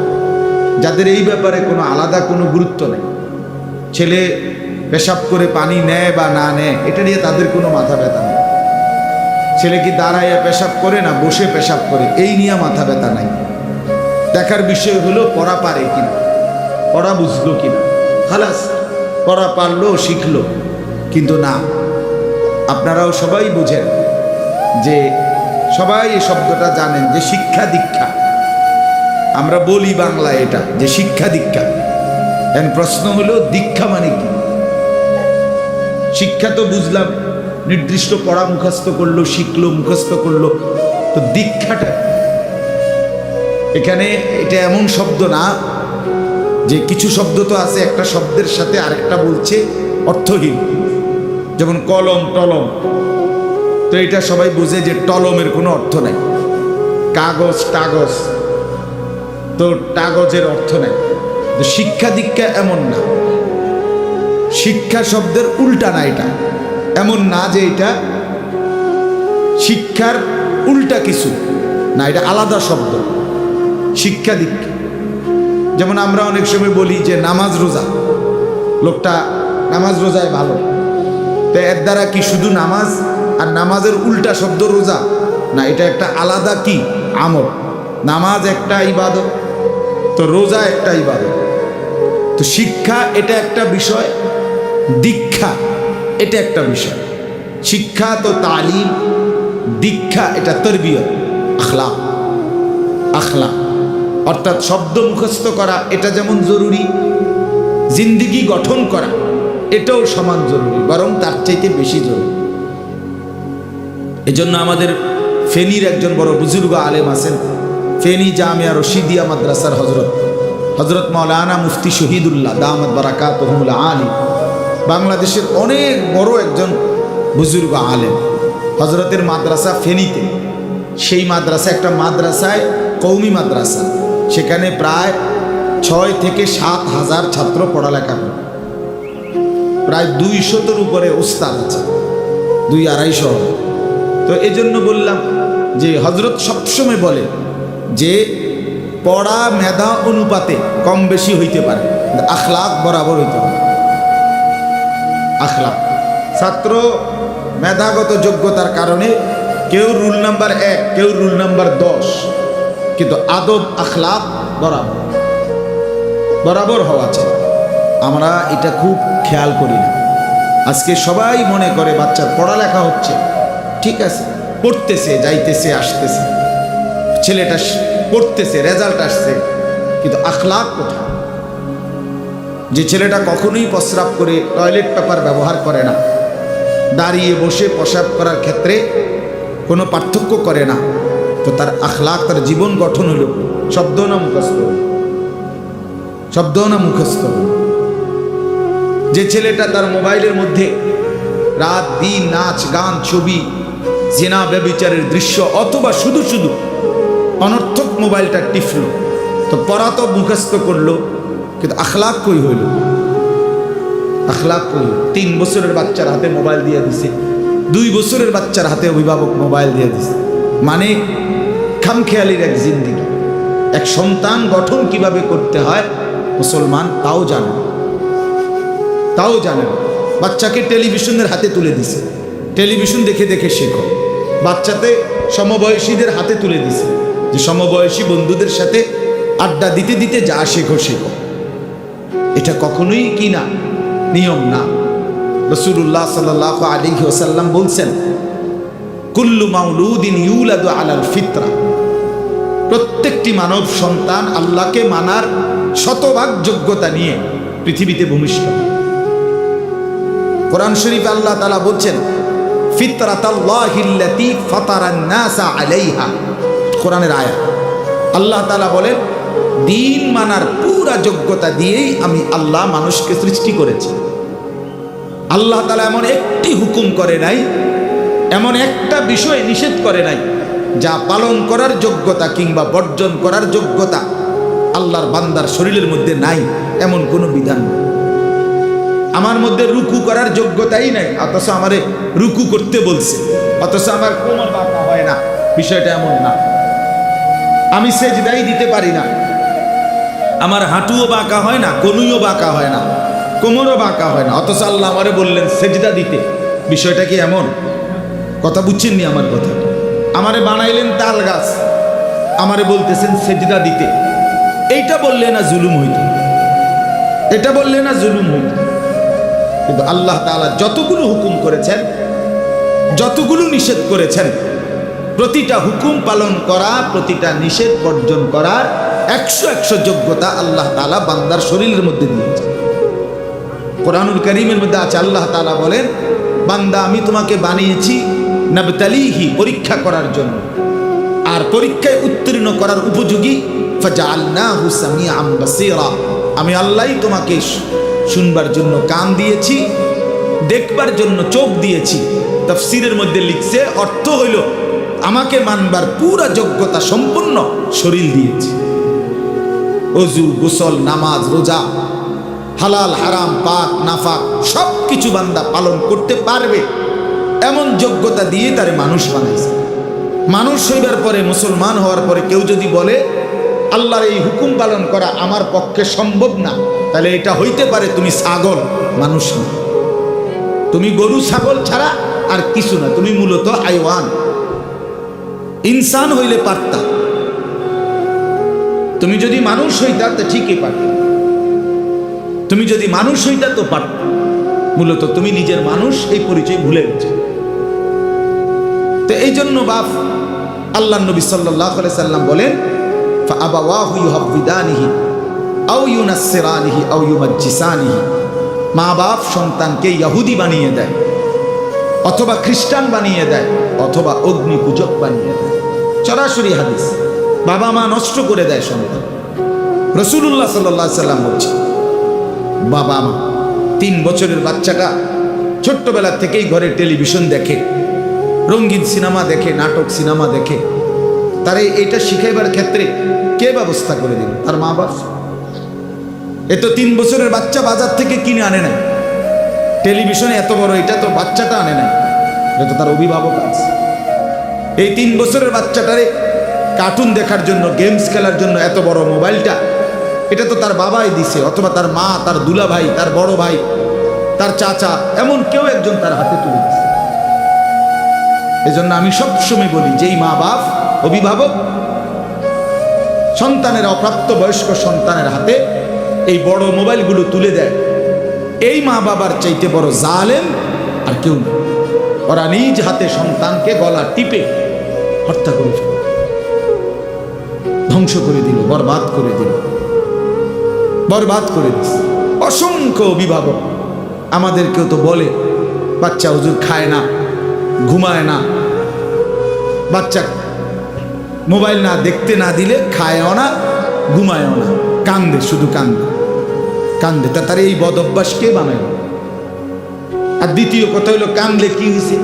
যাদের এই ব্যাপারে কোনো আলাদা কোনো গুরুত্ব নেই। ছেলে পেশাব করে পানি নেয় বা না নেয় এটা নিয়ে তাদের কোনো মাথা ব্যথা নেই। ছেলে কি দাঁড়াইয়া পেশাব করে না বসে পেশাব করে এই নিয়ে মাথা ব্যথা নাই। দেখার বিষয় হলো পড়া পারে কিনা, পড়া বুঝলো কিনা, খালাস। পড়া পারলো শিখলো। কিন্তু না, আপনারাও সবাই বুঝেন যে সবাই এই শব্দটা জানেন যে শিক্ষা দীক্ষা, আমরা বলি বাংলায় এটা যে শিক্ষা দীক্ষা। এখন প্রশ্ন হলো দীক্ষা মানে কি? শিক্ষা তো বুঝলাম, নির্দিষ্ট পড়া মুখস্থ করলো, শিখলো, মুখস্থ করলো। তো দীক্ষাটা এখানে এটা এমন শব্দ না যে কিছু শব্দ তো আছে একটা শব্দের সাথে আরেকটা বলছে অর্থহীন, যেমন কলম টলম। তো এটা সবাই বুঝে যে টলমের কোনো অর্থ নাই। কাগজ টাগজ, তো কাগজের অর্থ নাই। তো শিক্ষা দীক্ষা এমন না, শিক্ষা শব্দের উল্টা না। এটা এমন না যে এটা শিক্ষার উল্টা কিছু না, এটা আলাদা শব্দ। শিক্ষা দীক্ষা যেমন আমরা অনেক সময় বলি যে নামাজ রোজা, লোকটা নামাজ রোজায় ভালো, তো এর দ্বারা কি শুধু নামাজ আর নামাজের উল্টা শব্দ রোজা না? এটা একটা আলাদা কি আমল। নামাজ একটা ইবাদত, তো রোজা একটা ইবাদত। তো শিক্ষা এটা একটা বিষয়, দীক্ষা এটা একটা বিষয়। শিক্ষা তো তালিম, দীক্ষা এটা তরবিয়ত, আখলাক। আখলাক অর্থাৎ শব্দ মুখস্থ করা এটা যেমন জরুরি, জিন্দিগি গঠন করা এটাও সমান জরুরি, বরং তার চাইতে বেশি জরুরি। এজন্য আমাদের ফেনীর একজন বড় বুজুর্গ আলেম আছেন, ফেনী জামিয়া রশিদিয়া মাদ্রাসার হজরত মাওলানা মুফতি শহীদুল্লাহ দামাত বারাকাতুহুল আলী, বাংলাদেশের অনেক বড় একজন বুজুর্গ আলেম। হজরতের মাদ্রাসা ফেনীতে, সেই মাদ্রাসা একটা মাদ্রাসায় কওমি মাদ্রাসা, সেখানে প্রায় 6 থেকে 7 হাজার ছাত্র পড়ালেখা করে। প্রায় 200-এর উপরে উস্তাদ আছে, 200-250। তো এই জন্য বললাম যে হজরত সবসময় বলে যে পড়া মেধা অনুপাতে কম বেশি হইতে পারে, আখলাক বরাবর হইতে হবে। আখলাক, ছাত্র মেধাগত যোগ্যতার কারণে কেউ রুল নাম্বার 1, কেউ রুল নাম্বার 10, কিন্তু আদব আখলাক বরাবর বরাবর হওয়া চাই। আমরা এটা খুব খেয়াল করি না। আজকে সবাই মনে করে বাচ্চার পড়ালেখা হচ্ছে, ঠিক আছে, পড়তেছে, যাইতেছে, আসতেছে, ছেলেটা পড়তেছে, রেজাল্ট আসছে, কিন্তু আখলাক কোথায়? যে ছেলেটা কখনোই প্রস্রাব করে টয়লেট পেপার ব্যবহার করে না, দাঁড়িয়ে বসে প্রস্রাব করার ক্ষেত্রে কোনো পার্থক্য করে না, তো তার আখলাক, তার জীবন গঠন হলো শব্দ না মুখস্থ? শব্দ না মুখস্থ? যে ছেলেটা তার মোবাইলের মধ্যে রাত দিন নাচ গান ছবি জিনা ব্যভিচারের দৃশ্য অথবা শুধু শুধু অনর্থক মোবাইলটা টিপলো, তো পড়া তো মুখস্থ করলো, কিন্তু আখলাক কই হইল? আখলাক কই? 3 বছরের বাচ্চার হাতে মোবাইল দিয়ে দিছে, 2 বছরের বাচ্চার হাতে অভিভাবক মোবাইল দিয়ে দিছে। মানে খামখেয়ালির এক জিন্দিগি। এক সন্তান গঠন কিভাবে করতে হয় মুসলমান তাও জানে, তাও জানে। বাচ্চাকে টেলিভিশনের হাতে তুলে দিছে, টেলিভিশন দেখে দেখে শেখো। বাচ্চাতে সমবয়সীদের হাতে তুলে দিছে যে সমবয়সী বন্ধুদের সাথে আড্ডা দিতে দিতে যা শেখো শেখো। এটা কখনোই কি না, নিয়ম না। রাসূলুল্লাহ সাল্লাল্লাহু আলাইহি ওয়াসাল্লাম বলছেন, কুল্লু মাউলুদিন ইউলাদু আলাল ফিতরা, প্রত্যেকটি মানব সন্তান আল্লাহকে মানার শতভাগ যোগ্যতা নিয়ে পৃথিবীতে ভূমিষ্ঠ। কোরআন শরীফে আল্লাহ তাআলা বলছেন, ফিতরাতাল্লাহিল্লাতী ফাতারান নাসা আলাইহা, কোরআনের আয়াত। আল্লাহ তাআলা বলেন, দিন মানার পুরা যোগ্যতা দিয়েই আমি আল্লাহ মানুষকে সৃষ্টি করেছি। আল্লাহ তাআলা এমন একটি হুকুম করে নাই, এমন একটা বিষয় নিষেধ করে নাই যা পালন করার যোগ্যতা কিংবা বর্জন করার যোগ্যতা আল্লাহর বান্দার শরীরের মধ্যে নাই এমন কোনো বিধান নেই। আমার মধ্যে রুকু করার যোগ্যতাই নাই, অথচ আমারে রুকু করতে বলছে, অথচ আমার কোমর বাঁকা হয় না। বিষয়টা এমন না। আমি সেজদাই দিতে পারি না, আমার হাঁটুও বাঁকা হয় না, কনুইও বাঁকা হয় না, কোমরও বাঁকা হয় না, অথচ আল্লাহ আমারে বললেন সেজদা দিতে। বিষয়টা কি এমন? কথা বুঝছেননি আমার কথা? আমারে বানাইলেন তাল গাছ, আমারে বলতেছেন সেজদা দিতে। এইটা বললে না জুলুম হইত? এটা বললে না জুলুম হইত? কিন্তু আল্লাহ তাআলা যতগুলো হুকুম করেছেন, যতগুলো নিষেধ করেছেন, প্রতিটা হুকুম পালন করা, প্রতিটা নিষেধ বর্জন করার 100 যোগ্যতা আল্লাহ তাআলা বান্দার শরীরের মধ্যে দিয়েছেন। কোরআনুল কারীমের মধ্যে আছে, আল্লাহ তাআলা বলেন, বান্দা আমি তোমাকে বানিয়েছি নাবতালিহি, পরীক্ষা করার জন্য, আর পরীক্ষায় উত্তীর্ণ করার উপযোগী। ফাজআলনাহু সামিআন বাসীরা, আমি আল্লাহই তোমাকে শুনবার জন্য কান দিয়েছি, দেখবার জন্য চোখ দিয়েছি। তাফসীরের মধ্যে লিখছে, অর্থ হইল আমাকে মানবার পুরা যোগ্যতা সম্পন্ন শরীর দিয়েছি। ওযু, গোসল, নামাজ, রোজা, হালাল হারাম, পাক নাফাক সব কিছু বান্দা পালন করতে পারবে এমন যোগ্যতা দিয়ে তারে মানুষ বানাইছে। মানুষ হইবার পরে, মুসলমান হওয়ার পরে কেউ যদি বলে আল্লাহর এই হুকুম পালন করা আমার পক্ষে সম্ভব না, তাহলে এটা হইতে পারে তুমি ছাগল, মানুষ না। তুমি গরু ছাগল ছাড়া আর কিছু না, তুমি মূলত হাইওয়ান। ইনসান হইলে পারতা, তুমি যদি মানুষ হইতা তো ঠিকই পারত, তুমি যদি মানুষ হইতা তো পারত। মূলত তুমি নিজের মানুষ এই পরিচয় ভুলে গেছো। তো এই জন্য বাপ আল্লাহ নবী সাল্লাল্লাহু আলাইহি সাল্লাম বলেন, ফাআবাওয়াহু ইউহাব্বিদানিহি আও ইউনাসসিরানিহি আও ইউমাজ্জিসানিহি, মা বাপ সন্তানকে ইহুদি বানিয়ে দেয়, অথবা খ্রিস্টান বানিয়ে দেয়, অথবা অগ্নি পূজক বানিয়ে দেয়। সরাসরি হাদিস। বাবা মা নষ্ট করে দেয় সন্তান। রাসূলুল্লাহ সাল্লাল্লাহু আলাইহি সাল্লাম বলছে, বাবা মা 3 বছরের বাচ্চাটা ছোট্টবেলা থেকেই ঘরে টেলিভিশন দেখে, রঙিন সিনেমা দেখে, নাটক সিনেমা দেখে, তারে এটা শিখাইবার ক্ষেত্রে কে ব্যবস্থা করে দিল? তার মা বাপ। এ তো 3 বছরের বাচ্চা বাজার থেকে কিনে আনে নাই, টেলিভিশনে এত বড় এটা তো বাচ্চাটা আনে নাই, এটা তো তার অভিভাবক আছে। এই 3 বছরের বাচ্চাটারে কার্টুন দেখার জন্য, গেমস খেলার জন্য এত বড় মোবাইলটা, এটা তো তার বাবাই দিছে, অথবা তার মা, তার দুলা ভাই, তার বড় ভাই, তার চাচা, এমন কেউ একজন তার হাতে তুলে দিচ্ছে। এজন্য আমি সবসময় বলি, যেই মা বাপ অভিভাবক সন্তানের, অপ্রাপ্ত বয়স্ক সন্তানের হাতে এই বড় মোবাইলগুলো তুলে দেয়, এই মা বাবার চাইতে বড় জালেম আর কেউ না। ওরা নিজ হাতে সন্তানকে গলা টিপে হত্যা করে ফেলে, ধ্বংস করে দিল, বরবাদ করে দিল, বরবাদ করে দিস। অসংখ্য অভিভাবক আমাদেরকেও তো বলে, বাচ্চা হুজুর খায় না, ঘুমায় না, বাচ্চা মোবাইল না দেখতে না দিলে খায়ও না, ঘুমায়ও না, কান্দে, শুধু কান্দে কান্দে। তার এই বদ অভ্যাস কে বানায়? আর দ্বিতীয় কথা হইলো, কান্দলে কি হয়েছে?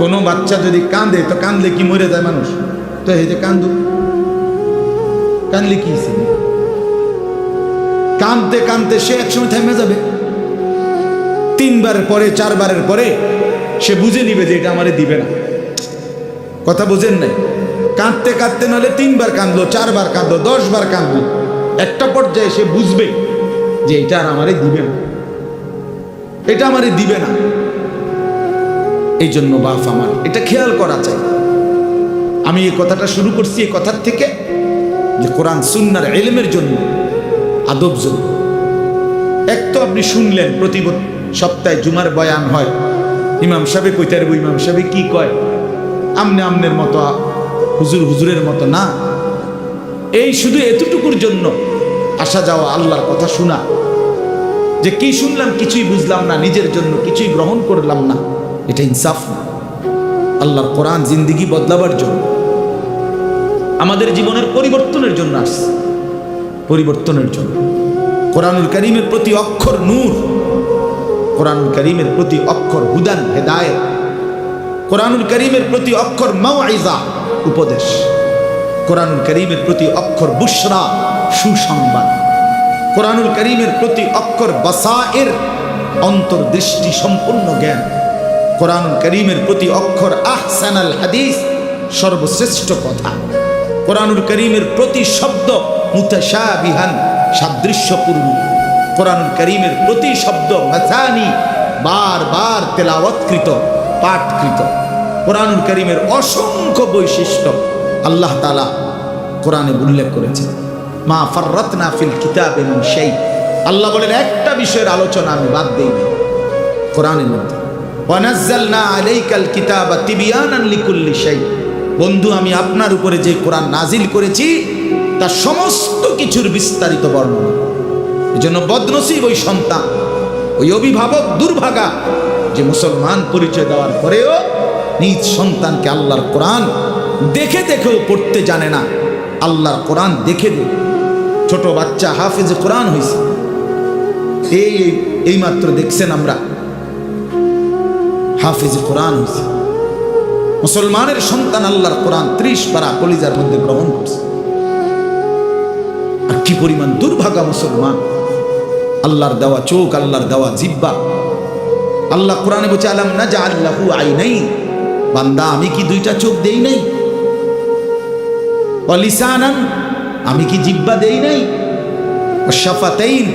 কোনো বাচ্চা যদি কান্দে, তো কান্দলে কি মরে যায় মানুষ? তো এই যে কান্দু, কান্দলে কি হয়েছে? কান্দতে কান্দতে সে একসময় থেমে যাবে। 3 বারের পরে, 4 বারের পরে সে বুঝে নিবে যে এটা আমারে দিবে না। কথা বুঝেন নাই? কাঁদতে কাঁদতে নাহলে 3 বার কাঁদলো, 4 বার কাঁদলো, 10 বার কাঁদলো, একটা পর্যায়ে সে বুঝবে যে এটা আর আমারে দিবে না, এটা আমারে দিবে না। এই জন্য বাপ আমার এটা খেয়াল করা চাই। আমি এই কথাটা শুরু করছি এই কথার থেকে, যে কোরআন সুন্নাহর ইলমের জন্য, আদব জন্য। এক তো আপনি শুনলেন প্রতি সপ্তাহে জুমার বয়ান হয়, ইমাম সাহেব কইতে পারবো, ইমাম সাহেব কি কয়, আমনে আমনের মতো, হুজুর হুজুরের মতো না। এই শুধু এতটুকুর জন্য আসা যাওয়া, আল্লাহর কথা শোনা, যে কি শুনলাম কিছুই বুঝলাম না, নিজের জন্য কিছুই গ্রহণ করলাম না, এটা ইনসাফ না। আল্লাহর কোরআন জিন্দেগি বদলাবার জন্য, আমাদের জীবনের পরিবর্তনের জন্য আসছে, পরিবর্তনের জন্য। কোরআনুল কারীমের প্রতি অক্ষর নূর, কোরআনুল কারীমের প্রতি অক্ষর হুদান, হেদায়েত, কোরআনুল কারীমের প্রতি অক্ষর মাউইজা, উপদেশ, কোরআনুল কারীমের প্রতি অক্ষর বুশরা, সুসংবাদ। কোরআনুল কারীমের প্রতি অক্ষর বাসায়ের, অন্তর্দৃষ্টি সম্পূর্ণ জ্ঞান। কোরআনুল কারীমের প্রতি অক্ষর আহসানাল হাদিস, সর্বশ্রেষ্ঠ কথা। কোরআনুল কারীমের প্রতি শব্দ মুতাশাবিহান, সাদৃশ্যপূর্ণ। কোরআনুল কারীমের প্রতি শব্দ মাসানি, বারবার তেলাওয়াতকৃত, পাঠকৃত। কোরআনুল কারীমের অসংখ্য বৈশিষ্ট্য আল্লাহ তাআলা কোরআনে উল্লেখ করেছেন। মা ফাররাতনা ফিল কিতাবি মিন শাই, আল্লাহ বলেন একটা বিষয়ের আলোচনা আমি বাদ দেইনি কোরআনের মধ্যে। ওয়া নাযালনা আলাইকাল কিতাবা তিবয়ানান লিকুল্লি শাই, বন্ধু আমি আপনার উপরে যে কোরআন নাজিল করেছি তার সমস্ত কিছুর বিস্তারিত বর্ণনা। এজন্য বদনসিব ওই সন্তান, ওই অভিভাবক দুর্ভাগা যে মুসলমান পরিচয় দেওয়ার পরেও নিজ সন্তানকে আল্লাহর কোরআন দেখে দেখেও পড়তে জানে না। আল্লাহর কোরআন দেখে দেখে ছোট বাচ্চা হাফেজ কোরআন হয়েছে, এই মাত্র দেখছেন আমরা হাফেজ কোরআন হয়েছে। মুসলমানের সন্তান আল্লাহর কোরআন 30 পারা কলিজার মধ্যে গ্রহণ করছে। আর কি পরিমাণ দুর্ভাগা মুসলমান! আল্লাহর দেওয়া চোখ, আল্লাহর দেওয়া জিহ্বা। আল্লাহ কোরআনে বলছে আলাম নাজআল লাহু আইনাইন, বান্দা আমি কি দুইটা চোখ দেই নাই? ওয়া লিসানান, আমি কি জিহ্বা দেই নাই? ওয়া শাফাতাইন,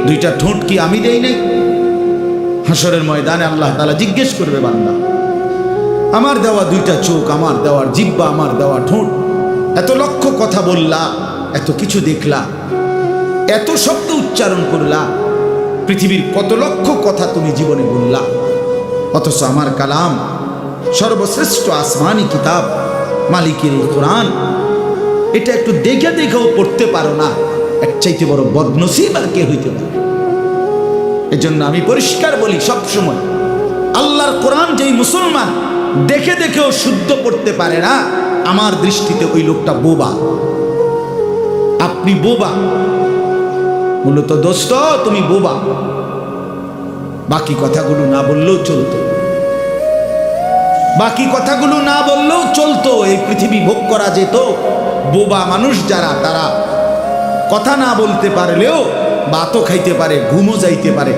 দুইটা ঠোঁট কি আমি দেই নাই? হাসরের ময়দানে আল্লাহ তাআলা জিজ্ঞেস করবে, বান্দা আমার দেওয়া দুইটা চোখ, আমার দেওয়ার জিহ্বা, আমার দেওয়া ঠোঁট, এত লক্ষ কথা বললা, এত কিছু দেখলা, এত শব্দ উচ্চারণ করলা, পৃথিবীর কত লক্ষ কথা তুমি জীবনে বললা, অথচ আমার কালাম সর্বশ্রেষ্ঠ আসমানি কিতাব মালিকের এই কোরআন, এটা একটু দেখে দেখেও পড়তে পারো না। এর চাইতে বড় বদনসিব আর কে হইতে পারে? এজন্য আমি পরিষ্কার বলি সবসময়, আল্লাহর কোরআন যেই মুসলমান দেখে দেখেও শুদ্ধ পড়তে পারে না, আমার দৃষ্টিতে ওই লোকটা বোবা। আপনি বোবা, মূলত দোস্ত তুমি বোবা। বাকি কথাগুলো না বললেও চলতো, বাকি কথাগুলো না বললেও চলতো, এই পৃথিবী ভোগ করা যেত। বোবা মানুষ যারা, তারা কথা না বলতে পারলেও ভাতও খাইতে পারে, ঘুমও যাইতে পারে,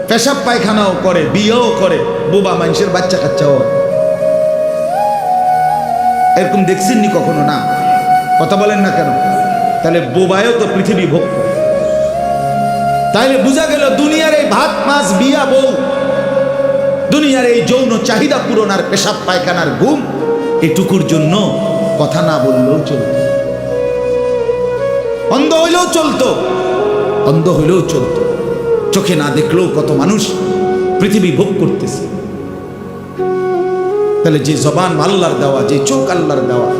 পেশাব পায়খানাও করে, বিয়েও করে, বোবা মানুষের বাচ্চা কাচ্চাও। এরকম দেখছেননি কখনো? না, কথা বলেন না কেন? তাহলে বোবায়ও তো পৃথিবী ভোগ করে। তাইলে বোঝা গেল দুনিয়ার এই ভাত মাছ বিয়া বউ, দুনিয়ার এই যৌন চাহিদা পূরণ আর পেশাব পায়খানার ঘুম, এটুকুর জন্য কথা না বললেও চলত, অন্ধ হইলেও চলতো, অন্ধ হইলেও চলতো, চোখে না দেখলেও কত মানুষ পৃথিবী ভোগ করতেছে। তাহলে যে জবান আল্লাহর দেওয়া, যে চোখ আল্লাহর দেওয়া,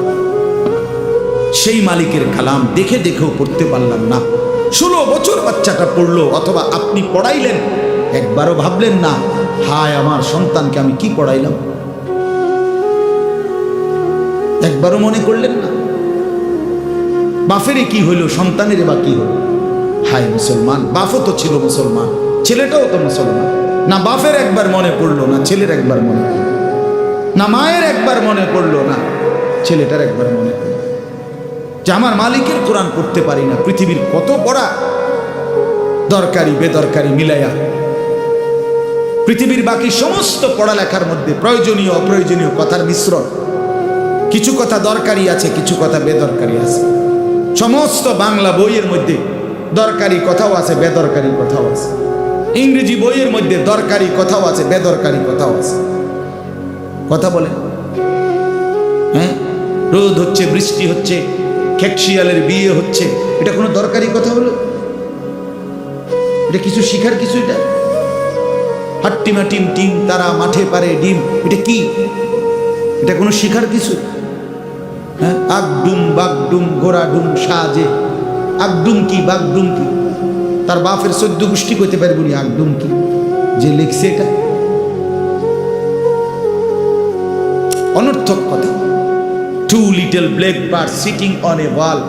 সেই মালিকের কালাম দেখে দেখেও পড়তে পারলাম না। 16 বছর বাচ্চাটা পড়লো, অথবা আপনি পড়াইলেন, একবারও ভাবলেন না হায় আমার সন্তানকে আমি কি পড়াইলাম? একবারও মনে করলেন না বাফেরে কি হইল, সন্তানের বা কি হলো? হায় মুসলমান, বাফও তো ছিল মুসলমান, ছেলেটাও তো মুসলমান। না বাফের একবার মনে পড়লো, না ছেলের একবার মনে পড়লো, না মায়ের একবার মনে পড়লো, না ছেলেটার একবার মনে পড়লো যে আমার মালিকের কোরআন পড়তে পারি না। পৃথিবীর কত পড়া, দরকারি বেদরকারি মিলাইয়া পৃথিবীর বাকি সমস্ত পড়ালেখার মধ্যে প্রয়োজনীয় অপ্রয়োজনীয় কথার মিশ্রণ। কিছু কথা দরকারি আছে, কিছু কথা বেদরকারি আছে। সমস্ত বাংলা বইয়ের মধ্যে দরকারি কথাও আছে, বেদরকারি কথাও আছে। ইংরেজি বইয়ের মধ্যে দরকারি কথাও আছে, বেদরকারি কথাও আছে। কথা বলে, হ্যাঁ, রোদ হচ্ছে, বৃষ্টি হচ্ছে, খেকশিয়ালের বিয়ে হচ্ছে, এটা কোনো দরকারি কথা হলো? এটা কিছু শিখার কিছু? এটা হাট্টিমা টিম টিম তারা মাঠে পারে ডিম, এটা কি? এটা কোনো শিখার কিছু? হ্যাঁ, আগডুম বাগডুম ঘোড়াডুম সাজে, আগডুম কি বাগডুম কি? তার বাপের 14 গোষ্ঠী কইতে পারবো নি আগডুম কি যে লিখছে এটা? অনর্থক কথা। 2 little black birds sitting on a wall,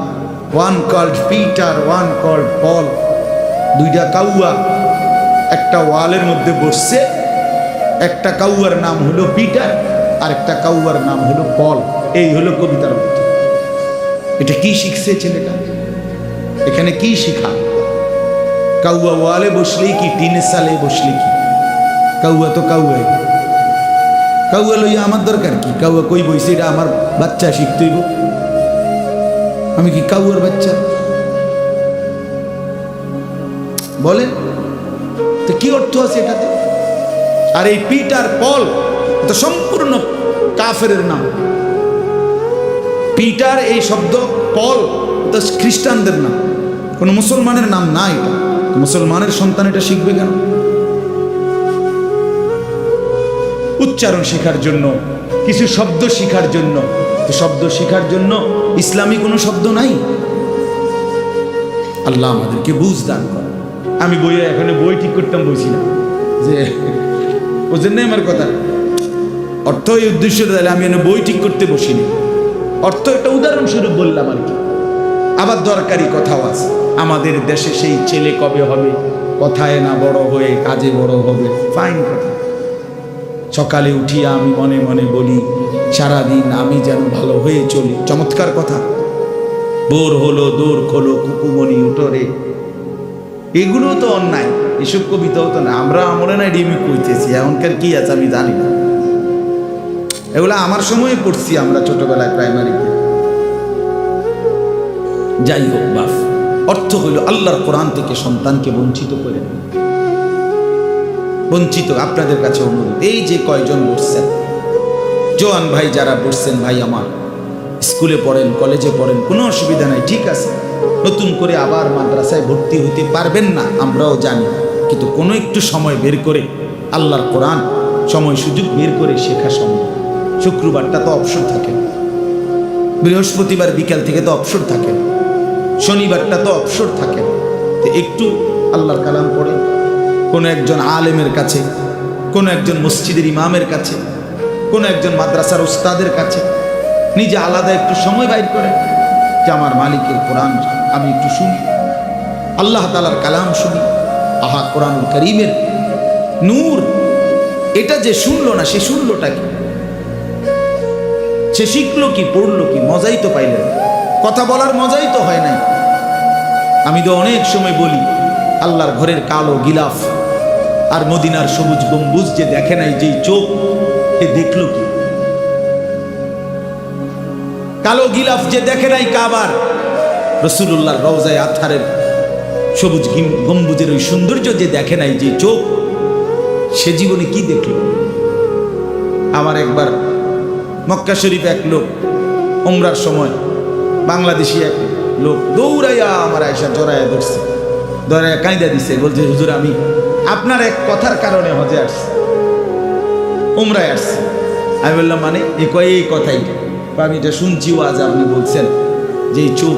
one called Peter, one called Paul. 2টা কাউয়া একটা ওয়ালের মধ্যে বসছে, একটা কাউয়ার নাম হলো পিটার আর একটা কাউয়ার নাম হলো পল। এই হলো কবিতার অর্থ। এটা কি শিখছে ছেলেটা? এখানে কি শিখা? কাউয়া ওয়ালে বসলেই কি, টিনের সালে বসলে কি? কাউয়া তো কাউয়াই। কাউয়া লইয়া আমার দরকার কি? কাউয়া কই বইছে, এটা আমার বাচ্চা শিখতেইব। আমি কি কাউয়ার বাচ্চা? বলেন তো কি অর্থ আছে এটাতে? আর এই পিটার পল তো সম্পূর্ণ কাফেরের নাম। পিটার এই শব্দ, পল তো খ্রিস্টানদের নাম, কোনো মুসলমানের নাম না। এটা মুসলমানের সন্তান এটা শিখবে কেন? উচ্চারণ শেখার জন্য, কিছু শব্দ শেখার জন্য। তো শব্দ শেখার জন্য ইসলামী কোনো শব্দ নাই। আল্লাহ আমাদেরকে বুঝ দান করে। আমি বইয়ে এখানে বই ঠিক করতাম, বলছি না যে ওই জন্য আমার কথা অর্থ এই উদ্দেশ্য তাহলে আমি এনে বই ঠিক করতে বসিনি। অর্থ একটা উদাহরণস্বরূপ বললাম আর কি। আবার দরকারি কথাও আছে। আমাদের দেশে সেই ছেলে কবে হবে, কথায় না বড় হয়ে কাজে বড় হবে। ফাইন কথা। সকালে উঠিয়া আমি মনে মনে বলি, সারাদিন আমি যেন ভালো হয়ে চলি। চমৎকার কথা। বোর হলো দৌড় খোলো কুকুমনি উঠোরে, এগুলো তো অন্যায়। এসব কবিতাও তো না, আমরা মনে নাই রিমিক কইতেছি। এখনকার কি আছে আমি জানি না। এগুলো আমার সময়ে পড়ছি আমরা ছোটবেলায় প্রাইমারিতে। যাই হোক বাপ, অর্থ হইল আল্লাহর কোরআন থেকে সন্তানকে বঞ্চিত করে, বঞ্চিত। আপনাদের কাছে অনুরোধ, এই যে কয়জন বসছেন, জোয়ান ভাই যারা বসছেন, ভাই আমার স্কুলে পড়েন, কলেজে পড়েন, কোনো অসুবিধা নাই, ঠিক আছে। নতুন করে আবার মাদ্রাসায় ভর্তি হইতে পারবেন না, আমরাও জানি। কিন্তু কোনো একটু সময় বের করে আল্লাহর কোরআন সময় সুযোগ বের করে শেখা সম্ভব। শুক্রবারটা তো অবসর থাকে, বৃহস্পতিবার বিকাল থেকে তো অবসর থাকে, শনিবারটা তো অবসর থাকে। তো একটু আল্লাহর কালাম পড়ে কোনো একজন আলেমের কাছে, কোনো একজন মসজিদের ইমামের কাছে, কোনো একজন মাদ্রাসার উস্তাদের কাছে নিজে আলাদা একটু সময় বাইর করে যে আমার মালিকের কোরআন আমি একটু শুনি, আল্লাহ তাআলার কালাম শুনি। আহা, কোরআনুল কারীমের নূর। এটা যে শুনলো না, সে শুনলোটা কি? সে শিখলো কি, পড়লো কি? মজাই তো পাইলেন, কথা বলার মজাই তো হয় নাই। আমি তো অনেক সময় বলি, আল্লাহর ঘরের কালো গিলাফ আর মদিনার সবুজ গম্বুজ যে দেখে নাই, যেই চোখ, এ দেখলো কি? কালো গিলাফ যে দেখে নাই কাবার, রাসূলুল্লাহর রওজায়ে আতহারের সবুজ গম্বুজের ওই সৌন্দর্য যে দেখে নাই, যে চোখ, সে জীবনে কি দেখলো? আমার একবার মক্কা শরীফে এক লোক উমরার সময়, বাংলাদেশি এক লোক দৌড়াইয়া আমার আয়েশা জড়াইয়া ধরছে, ধরাইয়া কাঁইদা দিছে, বলছে হুজুর আমি আপনার এক কথার কারণে হজে আসছি, উমরায় আসছি। আমি বললাম মানে? এই কথাই আমি এটা শুনছি, আজ আপনি বলছেন যে এই চোখ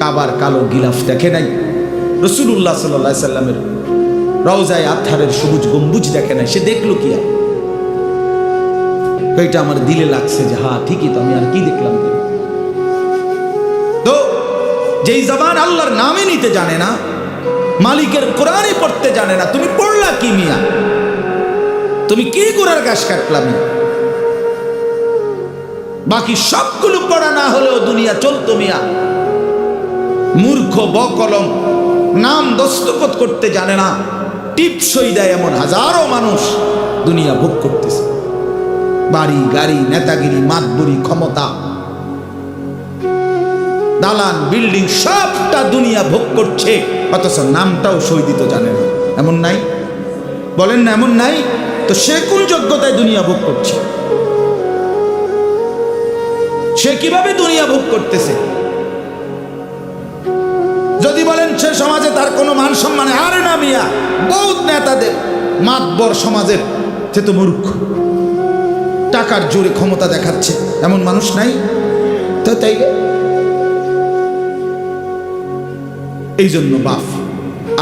কাবার কালো গিলাফ দেখে নাই, রাসূলুল্লাহ সাল্লাল্লাহু আলাইহি সাল্লামের রওজায়ে আতহারের সবুজ গম্বুজ দেখে নাই, সে দেখলো কি? আর এটা আমার দিলে লাগছে যে হ্যাঁ ঠিকই তো, আমি আর কি দেখলাম? তো যেই জবান আল্লাহর নামে নিতে জানে না, মালিকের কোরআনে পড়তে জানে না, তুমি পড়লা কি মিয়া? তুমি কি গোড়ার ঘাস কাটলাম? বাকি সবগুলো পড়া না হলেও দুনিয়া চলতো মিয়া। মূর্খ বকলম, নাম দস্তখত করতে জানে না, টিপসই দেয় এমন হাজারো মানুষ দুনিয়া ভোগ করতেছে। বাড়ি গাড়ি, নেতাগিরি, মাতবুরি, ক্ষমতা, দালান বিল্ডিং, সবটা দুনিয়া ভোগ করছে, অথচ নামটাও সই দিতে জানে না। এমন নাই? বলেন না এমন নাই? তো সে কোন যোগ্যতায় দুনিয়া ভোগ করছে? সে কিভাবে দুনিয়া ভোগ করতেছে? যদি বলেন সে সমাজে তার কোনো মান সম্মানে, আরে না মিয়া, বহুত নেতাদের মাতবর সমাজের, সে তো মূর্খ, টাকার জোরে ক্ষমতা দেখাচ্ছে, এমন মানুষ নাই? তো তাই এই জন্য বাপ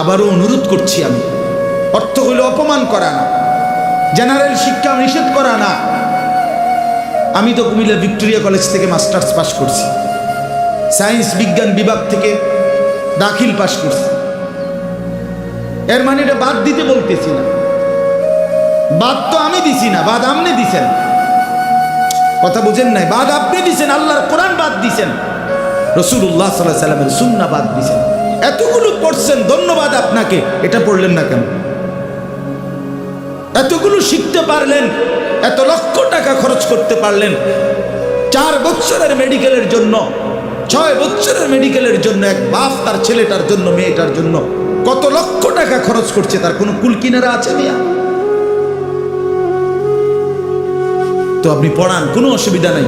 আবারও অনুরোধ করছি আমি, অর্থ হইল অপমান করা না, জেনারেল শিক্ষা নিষেধ করা না। আমি তো কুমিল্লা ভিক্টোরিয়া কলেজ থেকে মাস্টার্স পাস করছি, সায়েন্স বিজ্ঞান বিভাগ থেকে দাখিল পাস করছি। এর মানে এটা বাদ দিতে বলতেছি না, বাদ তো আমি দিছি না, বাদ আপনি দিছেন। কথা বুঝেন নাই? বাদ আপনি দিছেন, আল্লাহর কোরআন বাদ দিছেন। রাসূলুল্লাহ সাল্লাল্লাহু আলাইহি সাল্লামের সুন্নাহ বাদ দিয়েছেন। এতগুলো পড়ছেন, ধন্যবাদ আপনাকে, এটা পড়লেন না কেন? এতগুলো শিখতে পারলেন, এত লক্ষ টাকা খরচ করতে পারলেন, 4 বছরের মেডিকেলের জন্য, 6 বছরের মেডিকেলের জন্য এক বাপ তার ছেলেটার জন্য, মেয়েটার জন্য কত লক্ষ টাকা খরচ করছে, তার কোনো কুল কিনারা আছে মিয়া? তো আপনি পড়ান, কোনো অসুবিধা নাই,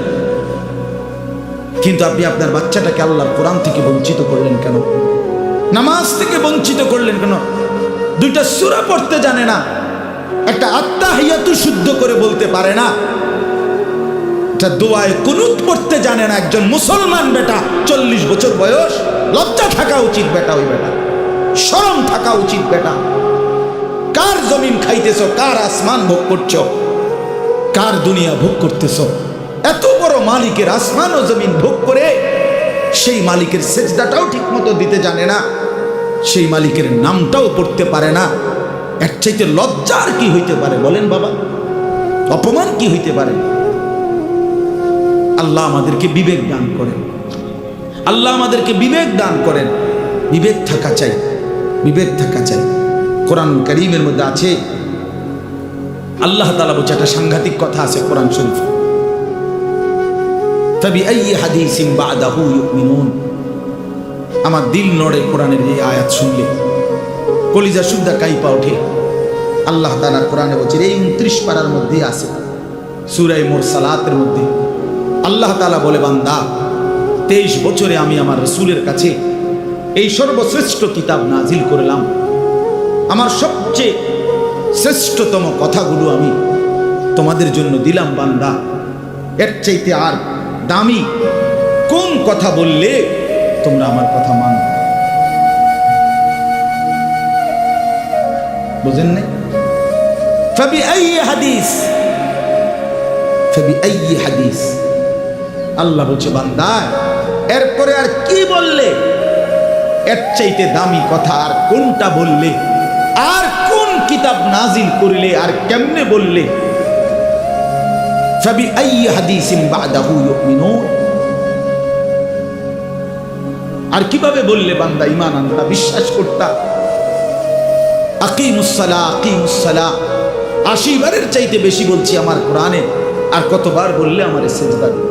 কিন্তু আপনি আপনার বাচ্চাটাকে আল্লাহর কোরআন থেকে বঞ্চিত করলেন কেন? নামাজ থেকে বঞ্চিত করলেন কেন? 2টা সূরা পড়তে জানে না, একটা আত্তাহিয়াতু শুদ্ধ করে বলতে পারে না, একটা দোয়ায়ে কুনুত পড়তে জানে না। একজন মুসলমান বেটা, 40 বছর বয়স, লজ্জা থাকা উচিত বেটা, ওই বেটা শরম থাকা উচিত বেটা। কার জমিন খাইতেছ, কার আসমান ভোগ করছো, কার দুনিয়া ভোগ করতেছ? এত বড় মালিকের আসমান ও জমিন ভোগ করে সেই মালিকের সেজদাটাও ঠিক মতো দিতে জানে না, সেই মালিকের নামটাও পড়তে পারে না। এর চাইতে লজ্জার কি হইতে পারে বলেন বাবা? অপমান কি হইতে পারে? আল্লাহ আমাদেরকে বিবেক দান করেন, আল্লাহ আমাদেরকে বিবেক দান করেন। বিবেক থাকা চাই, বিবেক থাকা চাই। কোরআন কারীমের মধ্যে আছে, আল্লাহ তাআলা বলছে, একটা সাংঘাতিক কথা আছে কোরআন শরীফ, ফাবিআইয়ি হাদিসিন বা'দাহু ইউমিনুন। আমার দিল নড়ে কোরআনের এই আয়াত শুনলে, কলিজা সুদ্ধা কাইপা ওঠে। আল্লাহ তাআলা কোরআনে বলছে, এই 29 পারার মধ্যে আছে, সূরা মুরসালাতের মধ্যে আল্লাহ তাআলা বলে, বান্দা 23 বছরে আমি আমার রাসূলের কাছে এই সর্বশ্রেষ্ঠ কিতাব নাজিল করলাম, আমার সবচেয়ে শ্রেষ্ঠতম কথাগুলো আমি তোমাদের জন্য দিলাম। বান্দা, এর চাইতে আর দামি কোন কথা বললে তোমরা আমার কথা মানো? বুঝেন না? ফাবিআইয়ি হাদিস, ফাবিআইয়ি হাদিস। আল্লাহ বলছে, বান্দা এরপরে আর কি বললে, এর চাইতে দামি কথা আর কোনটা বললে, আর কোন কিতাব নাজিল করলে, আর কেমনে বললে? ফাবিআইয়ি হাদিসিন বা'দাহু ইউমিনুন। আর কিভাবে বললে বান্দা ঈমান আনতা, বিশ্বাস করতা? আকিমুস সালাহ, আকিমুস সালাহ 80 বারের চাইতে বেশি বলছি আমার কোরআনে, আর কতবার বললে আমারে সিজদা দিও?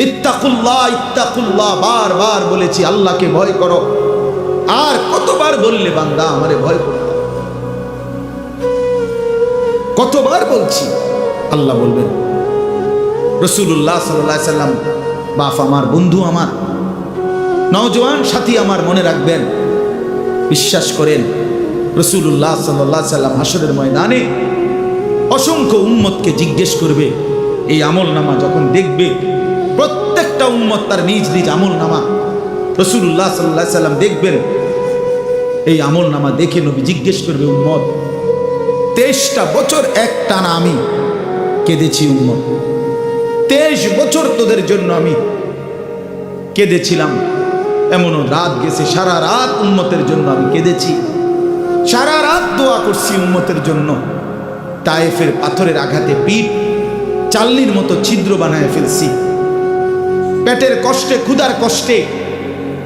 ইত্তাকুল্লাহ, ইত্তাকুল্লাহ বারবার বলেছি, আল্লাহকে ভয় করো, আর কতবার বললে বান্দা আমারে ভয় করতে? কতবার বলছি? আল্লাহ বলবেন। রাসূলুল্লাহ সাল্লাল্লাহু আলাইহি সাল্লাম বাপ আমার, বন্ধু আমার, নওজোয়ান সাথী আমার, মনে রাখবেন, বিশ্বাস করেন, রাসূলুল্লাহ সাল্লাল্লাহু আলাইহি সাল্লাম হাসরের ময়দানে অসংখ্য উম্মতকে জিজ্ঞেস করবে। এই আমলনামা যখন দেখবে, প্রত্যেকটা উম্মত তার নিজ নিজ আমলনামা, রাসূলুল্লাহ সাল্লাল্লাহু আলাইহি সাল্লাম দেখবেন। এই আমলনামা দেখে নবী জিজ্ঞেস করবে, উম্মত 23টা বছর একটানা আমি কেঁদেছি, উম্মত 23 বছর তোদের জন্য আমি কেঁদেছিলাম। এমনও রাত গেছে, সারা রাত উম্মতের জন্য আমি কেঁদেছি, সারা রাত দোয়া করছি উম্মতের জন্য। তায়েফের পাথরের আঘাতে পিঠ চালনির মতো ছিদ্র বানায় ফেলছি, পেটের কষ্টে, ক্ষুধার কষ্টে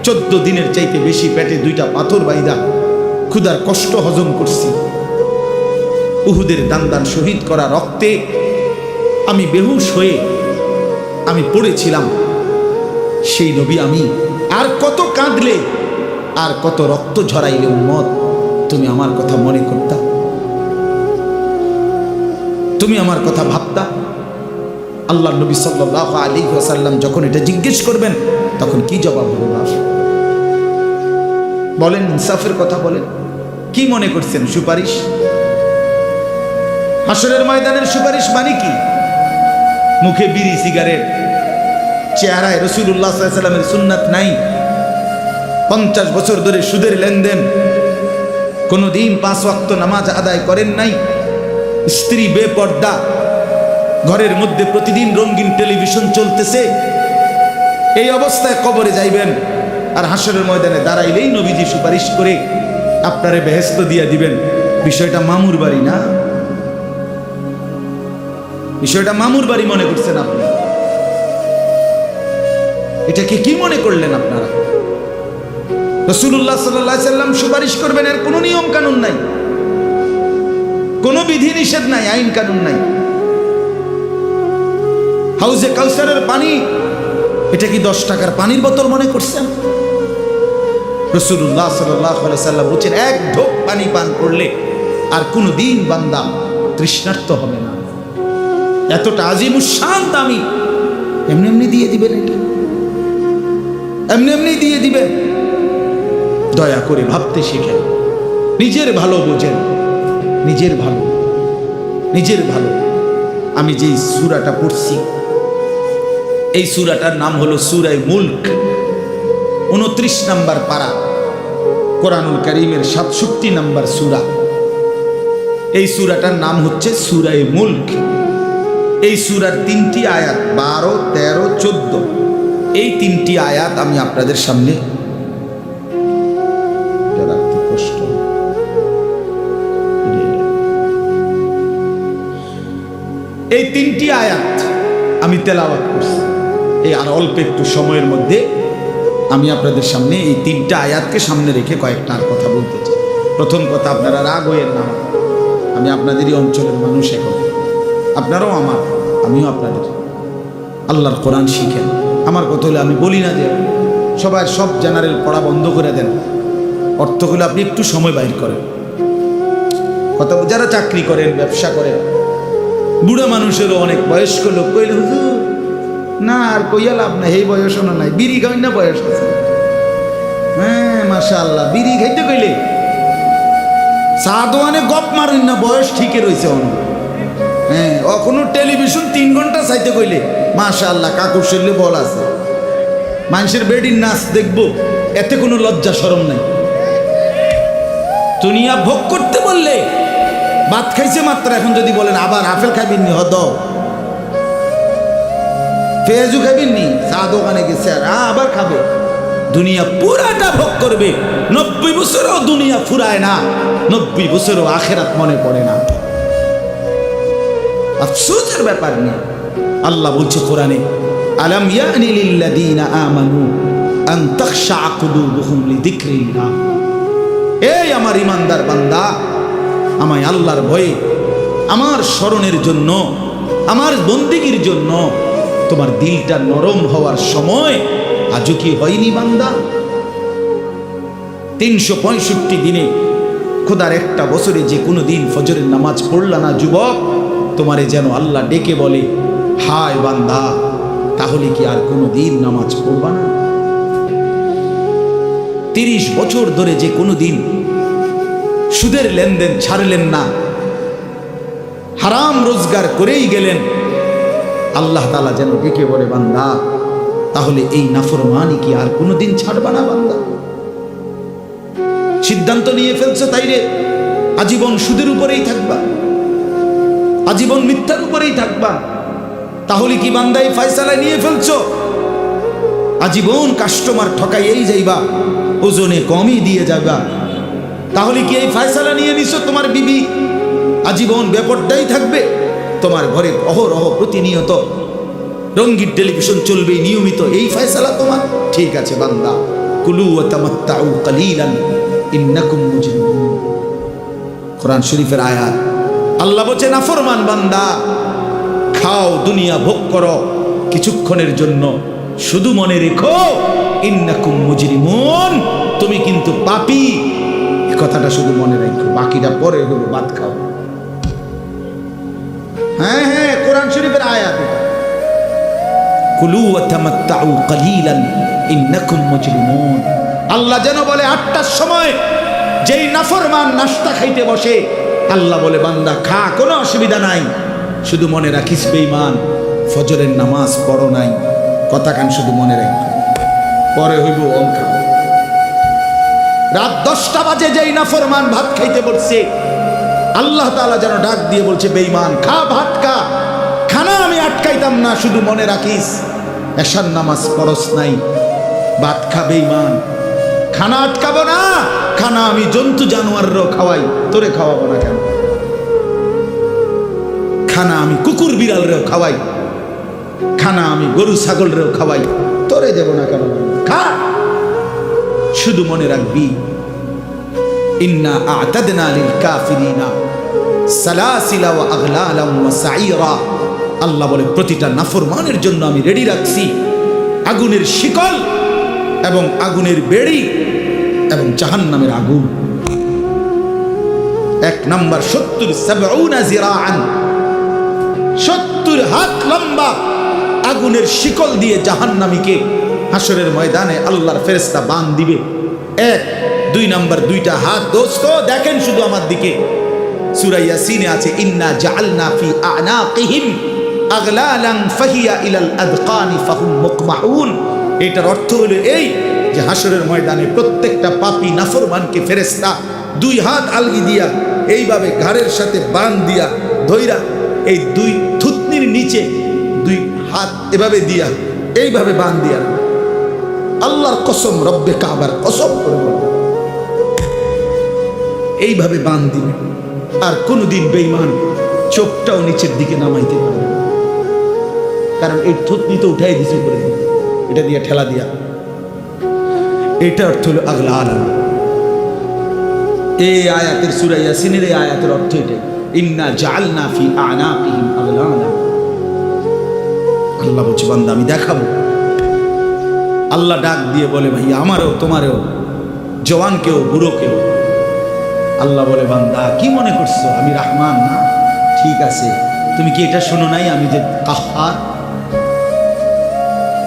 14 দিনের চাইতে বেশি পেটে 2টা পাথর বাইদা ক্ষুধার কষ্ট হজম করছি। উহুদের দান শহীদ করা রক্তে আমি বেহুশ হয়ে আমি পড়েছিলাম। সেই নবী আমি আর কত কাঁদলে, আর কত রক্ত ঝরাইলে উম্মত তুমি আমার কথা মনে করতা, তুমি আমার কথা ভাবতা? আল্লাহ নবী সাল্লাল্লাহু আলাইহি ওয়াসাল্লাম যখন এটা জিজ্ঞেস করবেন, তখন কি জবাব হবে? বলেন, ইনসাফের কথা বলেন। কি মনে করছেন? সুপারিশ? হাসরের ময়দানের সুপারিশ মানে কি? মুখে বিড়ি, সিগারেট, চেহারায় রাসূলুল্লাহ সাল্লাল্লাহু আলাইহি ওয়াসাল্লামের সুন্নাত নাই, 50 বছর ধরে সুদের লেনদেন, কোনোদিন 5 ওয়াক্ত নামাজ আদায় করেন নাই, স্ত্রী বেপর্দা, ঘরের মধ্যে প্রতিদিন রঙিন টেলিভিশন চলতেছে, এই অবস্থায় কবরে যাইবেন, আর হাসরের ময়দানে দাঁড়াইলেই নবীজি সুপারিশ করে আপনারে বেহেশত দিয়া দিবেন। বিষয়টা মামুর বাড়ি না, বিষয়টা মামুর বাড়ি মনে করছেন আপনি। এটাকে কি মনে করলেন আপনারা? রাসূলুল্লাহ সাল্লাল্লাহু আলাইহি সাল্লাম সুপারিশ করবেন, এর কোনো নিয়ম কানুন নাই, কোনো বিধি নিষেধ নাই, আইন কানুন নাই। হাউজে কাউসারের পানি, এটা কি 10 টাকার পানির বোতল মনে করছেন? রাসূলুল্লাহ সাল্লাল্লাহু আলাইহি সাল্লাম বলেছেন, এক ঢোক পানি পান করলে আর কোনোদিন বান্দা তৃষ্ণার্ত হবে না। এতটা আজিমুস শান দামি, এমনি এমনি দিয়ে দিবেন? এটা এমনি এমনি দিয়ে দিবেন? দয়া করে ভাবতে শিখেন, নিজের ভালো বোঝেন, নিজের ভালো, নিজের ভালো। আমি যেই সূরাটা পড়ছি, এই সূরাটার নাম হলো সূরা মুলক, 29 নম্বর পারা, কোরআনুল কারীমের 67 নম্বর সূরা। এই সূরাটার নাম হচ্ছে সূরা মুলক। এই সূরার 3টি আয়াত, 12, 13, 14, এই 3টি আয়াত আমি আপনাদের সামনে কষ্ট, এই 3টি আয়াত আমি তেলাওয়াত করছি। এই আর অল্প একটু সময়ের মধ্যে আমি আপনাদের সামনে এই 3টা আয়াতকে সামনে রেখে কয়েকটা আর কথা বলতে চাই। প্রথম কথা, আপনারা রাগ হইয়েন না, আমি আপনাদেরই অঞ্চলের মানুষ, এখন আপনারাও আমার, আমিও আপনাদের। আল্লাহর কোরআন শিখেন। আমার কথা হলে আমি বলি না যে সবাই সব জেনারেল পড়া বন্ধ করে দেন, অর্থগুলো আপনি একটু সময় বাইর করেন। কথা, যারা চাকরি করেন, ব্যবসা করেন, বুড়া মানুষেরও অনেক বয়স্ক লোক কইলে, হুজুর না আর কইয়া লাভ নাই, এই বয়সও নাই, বিড়ি খাই না বয়স আছে। হ্যাঁ মাশাআল্লাহ, বিড়ি খাইতে কইলে চা দোয়ানে গপ মারুন না, বয়স ঠিকই রয়েছে অন। হ্যাঁ, এখনো টেলিভিশন 3 ঘন্টা চাইতে কইলে মাশাআল্লাহ কাকুর শরীরে বল আছে। মানুষের বেডির নাচ দেখবো, এতে কোনো লজ্জা শরম নাই। দুনিয়া ভোগ করতে বললে, ভাত খাইছে মাত্র, এখন যদি বলেন আবার আপেল খাইবেন নি, হদ পেঁয়াজু খাইবেন নি, চা দোকানে গেছে আর আবার খাবে। দুনিয়া পুরাটা ভোগ করবে, 90 বছরও দুনিয়া ফুরায় না, 90 বছরও আখেরাত মনে পড়ে না। আফসোসের ব্যাপার নেই। আল্লাহ বলছে কোরআনে, আলাম ইয়ানি লিল্লাযীনা আমানু আন তাখশা কুলুবুহুম লিযিকরিল্লাহ। এই আমার ইমানদার বান্দা, আমায় আল্লাহর ভয়ে, আমার স্মরণের জন্য, আমার বন্দেগীর জন্য তোমার দিলটা নরম হওয়ার সময় আজও কি হয়নি বান্দা? 365 দিনে, খোদার একটা বছরে যে কোনো দিন ফজরের নামাজ পড়লা না যুবক, তোমারে যেন আল্লাহ ডেকে বলে, হায় বান্দা, তাহলে কি আর কোনো দিন নামাজ পড়বা না? 30 বছর ধরে যে কোনো দিন সুদের লেনদেন ছাড়লেন না, হারাম রোজগার করেই গেলেন, আল্লাহ তাআলা যেন ডেকে বলে, বান্দা, তাহলে এই নাফরমানি কি আর কোনোদিন ছাড়বা না বান্দা? সিদ্ধান্ত নিয়ে ফেলছো তাইরে আজীবন সুদের উপরেই থাকবা, আজীবন মিথ্যার উপরেই থাকবা, তাহলে কি বান্দা এই ফয়সালা নিয়ে ফেলছো আজীবন কাস্টমার ঠকাইয়েই যাইবা, ওজনে কমই দিয়ে যাবা? তাহলে কি এই ফয়সালা নিয়ে নিছো তোমার বিবি আজীবন বেপরদাই থাকবে, তোমার ঘরে অহরহ প্রতিনিয়ত রঙিন টেলিভিশন চলবে নিয়মিত, এই ফয়সালা তোমার? ঠিক আছে বান্দা, কুলু ওয়া তামাত্তাউ কালিলান ইন্নাকুম মুজরিমুন। কোরআন শরীফের আয়াত। আল্লাহ বলছে, নাফরমান বান্দা, খাও, দুনিয়া ভোগ করো কিছুক্ষণের জন্য, শুধু মনে রেখো ইন্নাকুম মুজরিমুন, তুমি কিন্তু পাপী। এই কথাটা শুধু মনে রাখো, বাকিটা পরে হলো, ভাত খাও। হ্যাঁ হ্যাঁ, কোরআন শরীফের আয়াত। কুলু ওয়া তামাত্তাউ কালিলান ইন্নাকুম মুজরিমুন। আল্লাহ যেন বলে 8টার সময় যেই নাফরমান নাস্তা খাইতে বসে, আল্লাহ বলে, বান্দা খা, কোনো অসুবিধা নাই, শুধু মনে রাখিস বেঈমান, ফজরের নামাজ পড়ো নাই। কথা কান শুধু মনে রাখ, পরে হইব অঙ্ক। রাত 10টা বাজে যেই নাফরমান ভাত খাইতে বসছে, আল্লাহ তাআলা যেন ডাক দিয়ে বলছে, বেঈমান খা, ভাত খা, খানা আমি আটকাইতাম না, শুধু মনে রাখিস এশার নামাজ পড়স নাই, ভাত খা বেঈমান, খানা আটকাবো না, খানা আমি জন্তু জানোয়ারও খাওয়াই, তোরে খাওয়াবো না কেন? খানা আমি কুকুর বিড়ালরেও খাওয়াই, খানা আমি গরু ছাগলরেও খাওয়াই, তোরে দেব না কেন, খা। শুধু মনে রাখবি ইন্না আ'তাদনা লিল কাফিরিনা সালাসিলা ওয়া আগলালা ওয়া সাইরা। আল্লাহ বলে প্রতিটা নাফরমানের জন্য আমি রেডি রাখছি আগুনের শিকল এবং আগুনের বেড়ি এবং জাহান্নামের আগুন। এক নাম্বার 70 জিরাআন, 70 হাত লম্বা আগুনের শিকল দিয়ে জাহান্নামীকে হাসরের ময়দানে আল্লাহর ফেরেশতা বাঁধ দিবে। এক, দুই নাম্বার, দুইটা হাত। দোস্ত দেখেন শুধু আমার দিকে, সূরা ইয়াসিনে আছে ইন্না জাআলনা ফি আ'নাকিহিম আগলালান ফাহিয়া ইলাল আযকানি ফাহুম মুকমাহুন। এটার অর্থ হলো এই যে হাসরের ময়দানে প্রত্যেকটা পাপী নাফরমানকে ফেরেশতা দুই হাত আলগি দিয়া এইভাবে ঘাড়ের সাথে বাঁধ দিয়া ধইরা এই দুই থুতনির নিচে দুই হাত এভাবে দিয়া এইভাবে বাঁধ দিয়া, আল্লাহর কসম, রব্বে কাবার কসম করে বলবো, এইভাবে বাঁধ দিবে। আর কোনদিন বেঈমান চোখটাও নিচের দিকে নামাইতে পারবে না, কারণ এই থুতনি তো উঠাই দিছে করে, এটা দিয়ে ঠেলা দিয়া। এটা অর্থ হলো আগলা আলাম। এই আয়াতের সূরা ইয়াসিনের এই আয়াতের অর্থ এটা, ইন্না জাআলনা ফি আ'নাকিহিম আগলালা। আল্লাহ বলছে বান্দা আমি দেখাবো। আল্লাহ ডাক দিয়ে বলে ভাই আমারও তোমারও, জওয়ানকেও বুড়োকেও। আল্লাহ বলে বান্দা কি মনে করছো আমি রহমান না? ঠিক আছে, তুমি কি এটা শোনো নাই আমি যে কাহ্হার?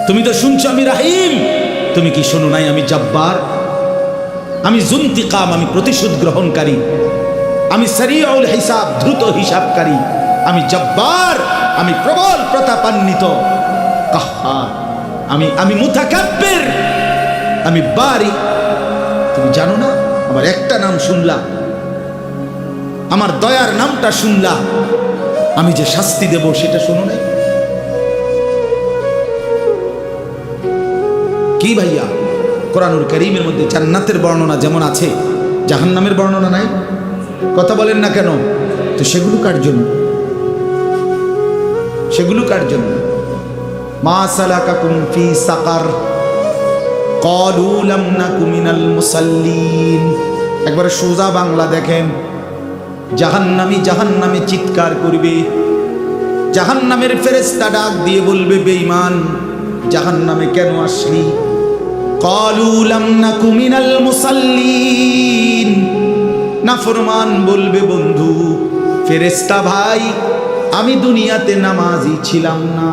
তুমি তো শুনছো আমি রাহিম, তুমি কি শোনো নাই আমি জব্বার? আমি যুনতিকাম, আমি প্রতিশোধ গ্রহণকারী। আমি সারিউল হিসাব, দ্রুত হিসাবকারী। আমি জব্বার, আমি প্রবল প্রতাপান্বিত। কাহ্হার, আমি মুতাকাব্বির, আমি বারি। তুমি জানো না আমার একটা নাম শুনলা, আমার দয়ার নামটা শুনলা, আমি যে শাস্তি দেব সেটা শোনো নাই? কি ভাইয়া, কোরআনুল কারীমের মধ্যে জান্নাতের বর্ণনা যেমন আছে, জাহান্নামের বর্ণনা নাই? কথা বলেন না কেন? তো সেগুলো কার জন্য? সেগুলো কার জন্য? মা সালাকাকুম ফি সাকার ক্বালু লাম নাকু মিনাল মুসাল্লিন। একবারে সোজা বাংলা দেখেন, জাহান্নামী জাহান্নামে চিৎকার করবে, জাহান্নামের ফেরেশতা ডাক দিয়ে বলবে বেঈমান জাহান্নামে কেন আসলি? ক্বালু লাম নাকু মিনাল মুসাল্লিন। নাফরমান বলবে বন্ধু ফেরেশতা ভাই আমি দুনিয়াতে নামাজি ছিলাম না।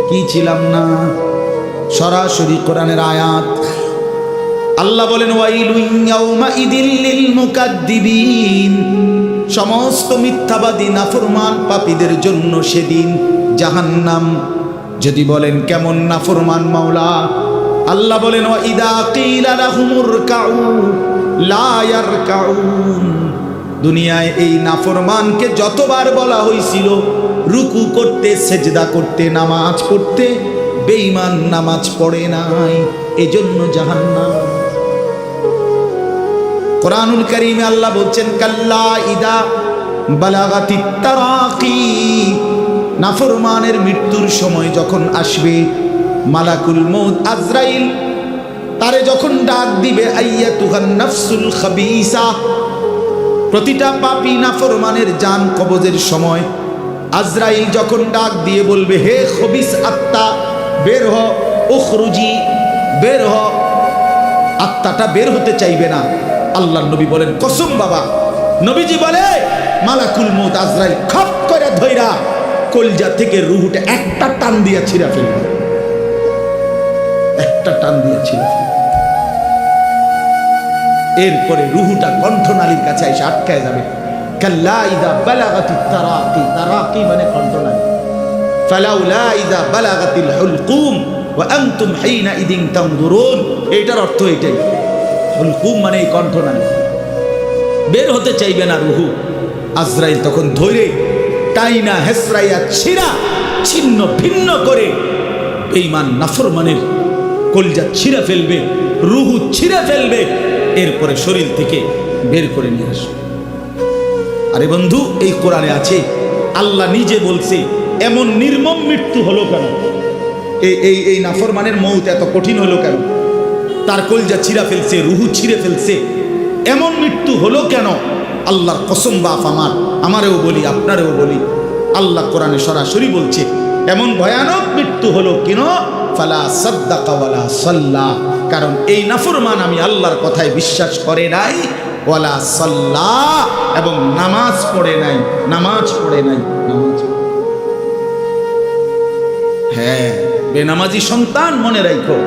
কি ছিলাম না? সরাসরি কোরআনের আয়াত। আল্লাহ বলেন ওয়াইলুন ইয়াউমাইদিল লিল মুকাদ্দিবিন। সমস্ত মিথ্যাবাদী নাফরমান পাপীদের জন্য সেদিন জাহান্নাম। যদি বলেন কেমন নাফরমান মাওলা? আল্লাহ বলেন ওয়াইদা কিলা লাহুমুরকাউ লা ইয়ারকাউন। দুনিয়ায় এই নাফরমানকে যতবার বলা হয়েছিল রুকু করতে, সেজদা করতে, নামাজ পড়তে, বেঈমান নামাজ পড়ে নাই, এজন্য জাহান্নাম। কোরআনুল কারীমে আল্লাহ বলছেন কাল্লা ইদা বালাগাতিত তারাকি। নাফরমানের মৃত্যুর সময় যখন আসবে, মালাকুল মউত আজরাইল তারে যখন ডাক দিবে আইয়াতুহান নাফসুল খাবিসা। প্রতিটা পাপী নাফরমানের জান কবজের সময় আজরাইল যখন ডাক দিয়ে বলবে হে খবিস আত্মা বের হ, উখরুজি, বের হ। আত্মাটা বের হতে চাইবে না। আল্লাহর নবী বলেন কসম বাবা, নবীজি বলে মালাকুল মউত আজরাইল খপ করে ধইরা কলজা থেকে রূহটা একটা টান দিয়া ছিঁড়া ফেলবে, একটা টান দিয়া ছিঁড়া ফেলবে। এরপরে রূহটা কণ্ঠনালীর কাছে এসে আটকায় যাবে। কাল্লা ইদা বালাগাতিত তারাকি। তারাকি মানে কণ্ঠনালী। ফালাউলা ইদা বালাগাতিল হুলকুম ওয়া আনতুম হিনা ইদিন তানজুরুন। এইটার অর্থ এটাই। হুলকুম মানে এই কণ্ঠনালী, বের হতে চাইবে না রূহ। আজরাইল তখন ধরে টাইনা হেসরাইয়া ছিঁড়া ছিন্ন ভিন্ন করে বেঈমান নাফরমানের কলজা ছিঁড়ে ফেলবে, রূহ ছিঁড়ে ফেলবে, এরপরে শরীর থেকে বের করে নিয়ে আসবে। আরে বন্ধু, এই কোরআনে আছে, আল্লাহ নিজে বলছে এমন নির্মম মৃত্যু হলো কেন? এই নাফরমানের মৌত এত কঠিন হলো কেন? তার কলজা ছিঁড়া ফেলছে, রুহু ছিঁড়ে ফেলছে, এমন মৃত্যু হলো কেন? আল্লাহর কসম বাপ আমারেও বলি, আপনারেও বলি, আল্লাহ কোরআনে সরাসরি বলছে এমন ভয়ানক মৃত্যু হলো কেন? ফালা সাদ্দাকা ওয়ালা সাল্লা, কারণ এই নাফরমান আমি আল্লাহর কথায় বিশ্বাস করে নাই, ওয়ালা সাল্লা, এবং নামাজ পড়ে নাই। হ্যাঁ, বেনামাজি সন্তান মনে রাখো,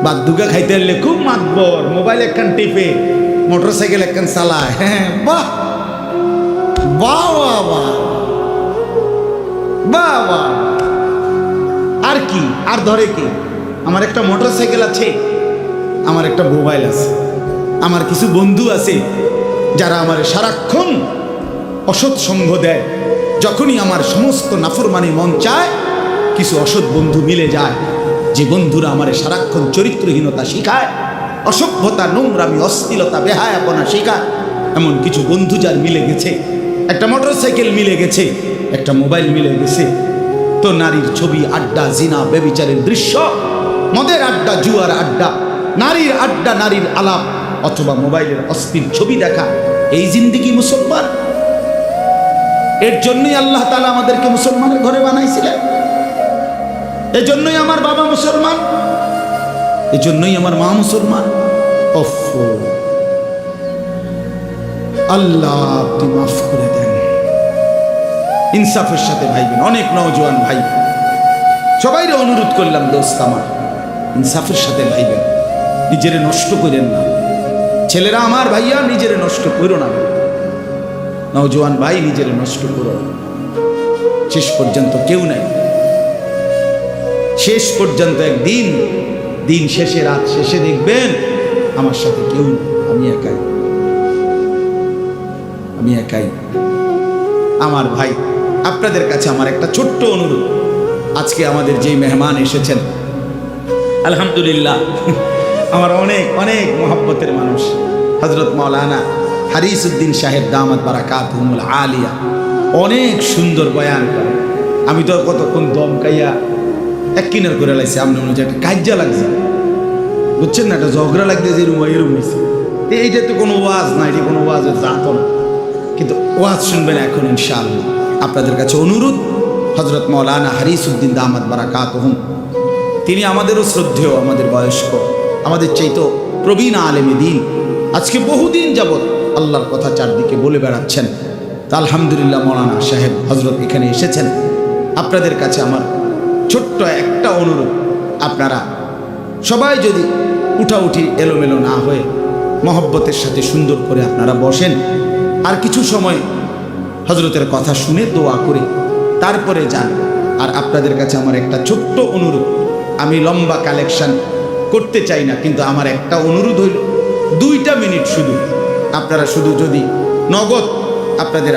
বাদ্যুকা খাইতে হলে খুব মাতবর, মোবাইল একখান টিপে, মোটরসাইকেল একখান চালায়। হ্যাঁ, বাহ বাহ বাহ বাহ বাহ। আর কি, আর ধরে কি? আমার একটা মোটরসাইকেল আছে, আমার একটা মোবাইল আছে, আমার কিছু বন্ধু আছে যারা আমার সারাক্ষণ অসৎ সঙ্গ দেয়। যখনই আমার সমস্ত নাফরমানি মন চায়, কিছু অসৎ বন্ধু মিলে যায়, যে বন্ধুরা আমার সারাক্ষণ চরিত্রহীনতা শিখায়, অসভ্যতা, নোংরামি, অশ্লীলতা, বেহায়াপনা শিখায়। এমন কিছু বন্ধু যার মিলে গেছে, একটা মোটরসাইকেল মিলে গেছে, একটা মোবাইল মিলে গেছে, তো নারীর ছবি, আড্ডা, জিনা, বেবিচারের দৃশ্য, মদের আড্ডা, জুয়ার আড্ডা, নারীর আড্ডা, নারীর আলাপ, অথবা মোবাইলের অস্থির ছবি দেখা, এই জিন্দেগি মুসলমান। এর জন্যই আল্লাহ তাআলা আমাদেরকে মুসলমানের ঘরে বানাইছিলেন। এজন্যই আমার বাবা মুসলমান, এজন্যই আমার মা মুসলমান। আল্লাহ আপনি মাফ করে দেন। ইনসাফের সাথে ভাইবেন। অনেক নওজোয়ান ভাই, সবাইরে অনুরোধ করলাম, দোস্ত আমার, ইনসাফের সাথে ভাইবেন, নিজেরে নষ্ট করেন না। ছেলেরা আমার, ভাইয়া নিজেরে নষ্ট করো না। নওজোয়ান ভাই, নিজেরে নষ্ট করো না। শেষ পর্যন্ত কেউ নাই, শেষ পর্যন্ত একদিন, দিন শেষে, রাত শেষে দেখবেন আমার সাথে কেউ নেই, আমি একাই। আমার ভাই, আপনাদের কাছে আমার একটা ছোট্ট অনুরোধ। আজকে আমাদের যেই মেহমান এসেছেন, আলহামদুলিল্লাহ, আমার অনেক অনেক মহব্বতের মানুষ, হযরত মাওলানা হারিস উদ্দিন সাহেব দামাত বারাকাতুহুল আলিয়া, অনেক সুন্দর বয়ান করে। আমি তো কতক্ষণ দম কাইয়া এক কিনার করে লাইছি, আপনি মনে হচ্ছে একটা কাজ্জা লাগছে, বুঝছেন না, একটা ঝগড়া লাগছে, এরম হয়েছে। এইটা তো কোনো ওয়াজ না, এটা কোনো ওয়াজের জাত না, কিন্তু ওয়াজ শুনবেন এখন ইনশাআল্লাহ। আপনাদের কাছে অনুরোধ, হযরত মাওলানা হারিস উদ্দিন দামাত বারাকাতুহুম, তিনি আমাদেরও শ্রদ্ধেয়, আমাদের বয়স্ক, আমাদের চাইতো প্রবীণ আলেমে দ্বীন। আজকে বহুদিন যাবৎ আল্লাহর কথা চারদিকে বলে বেড়াচ্ছেন। তা আলহামদুলিল্লাহ মাওলানা সাহেব হযরত এখানে এসেছেন। আপনাদের কাছে আমার ছোট্ট একটা অনুরোধ, আপনারা সবাই যদি উঠাউঠি এলোমেলো না হয়ে মহব্বতের সাথে সুন্দর করে আপনারা বসেন, আর কিছু সময় হযরতের কথা শুনে দোয়া করে তারপরে যান। আর আপনাদের কাছে আমার একটা ছোট্ট অনুরোধ, আমি লম্বা কালেকশন করতে চাই না, কিন্তু আমার একটা অনুরোধ হইল, 2টা মিনিট শুধু আপনারা শুধু যদি নগদ আপনাদের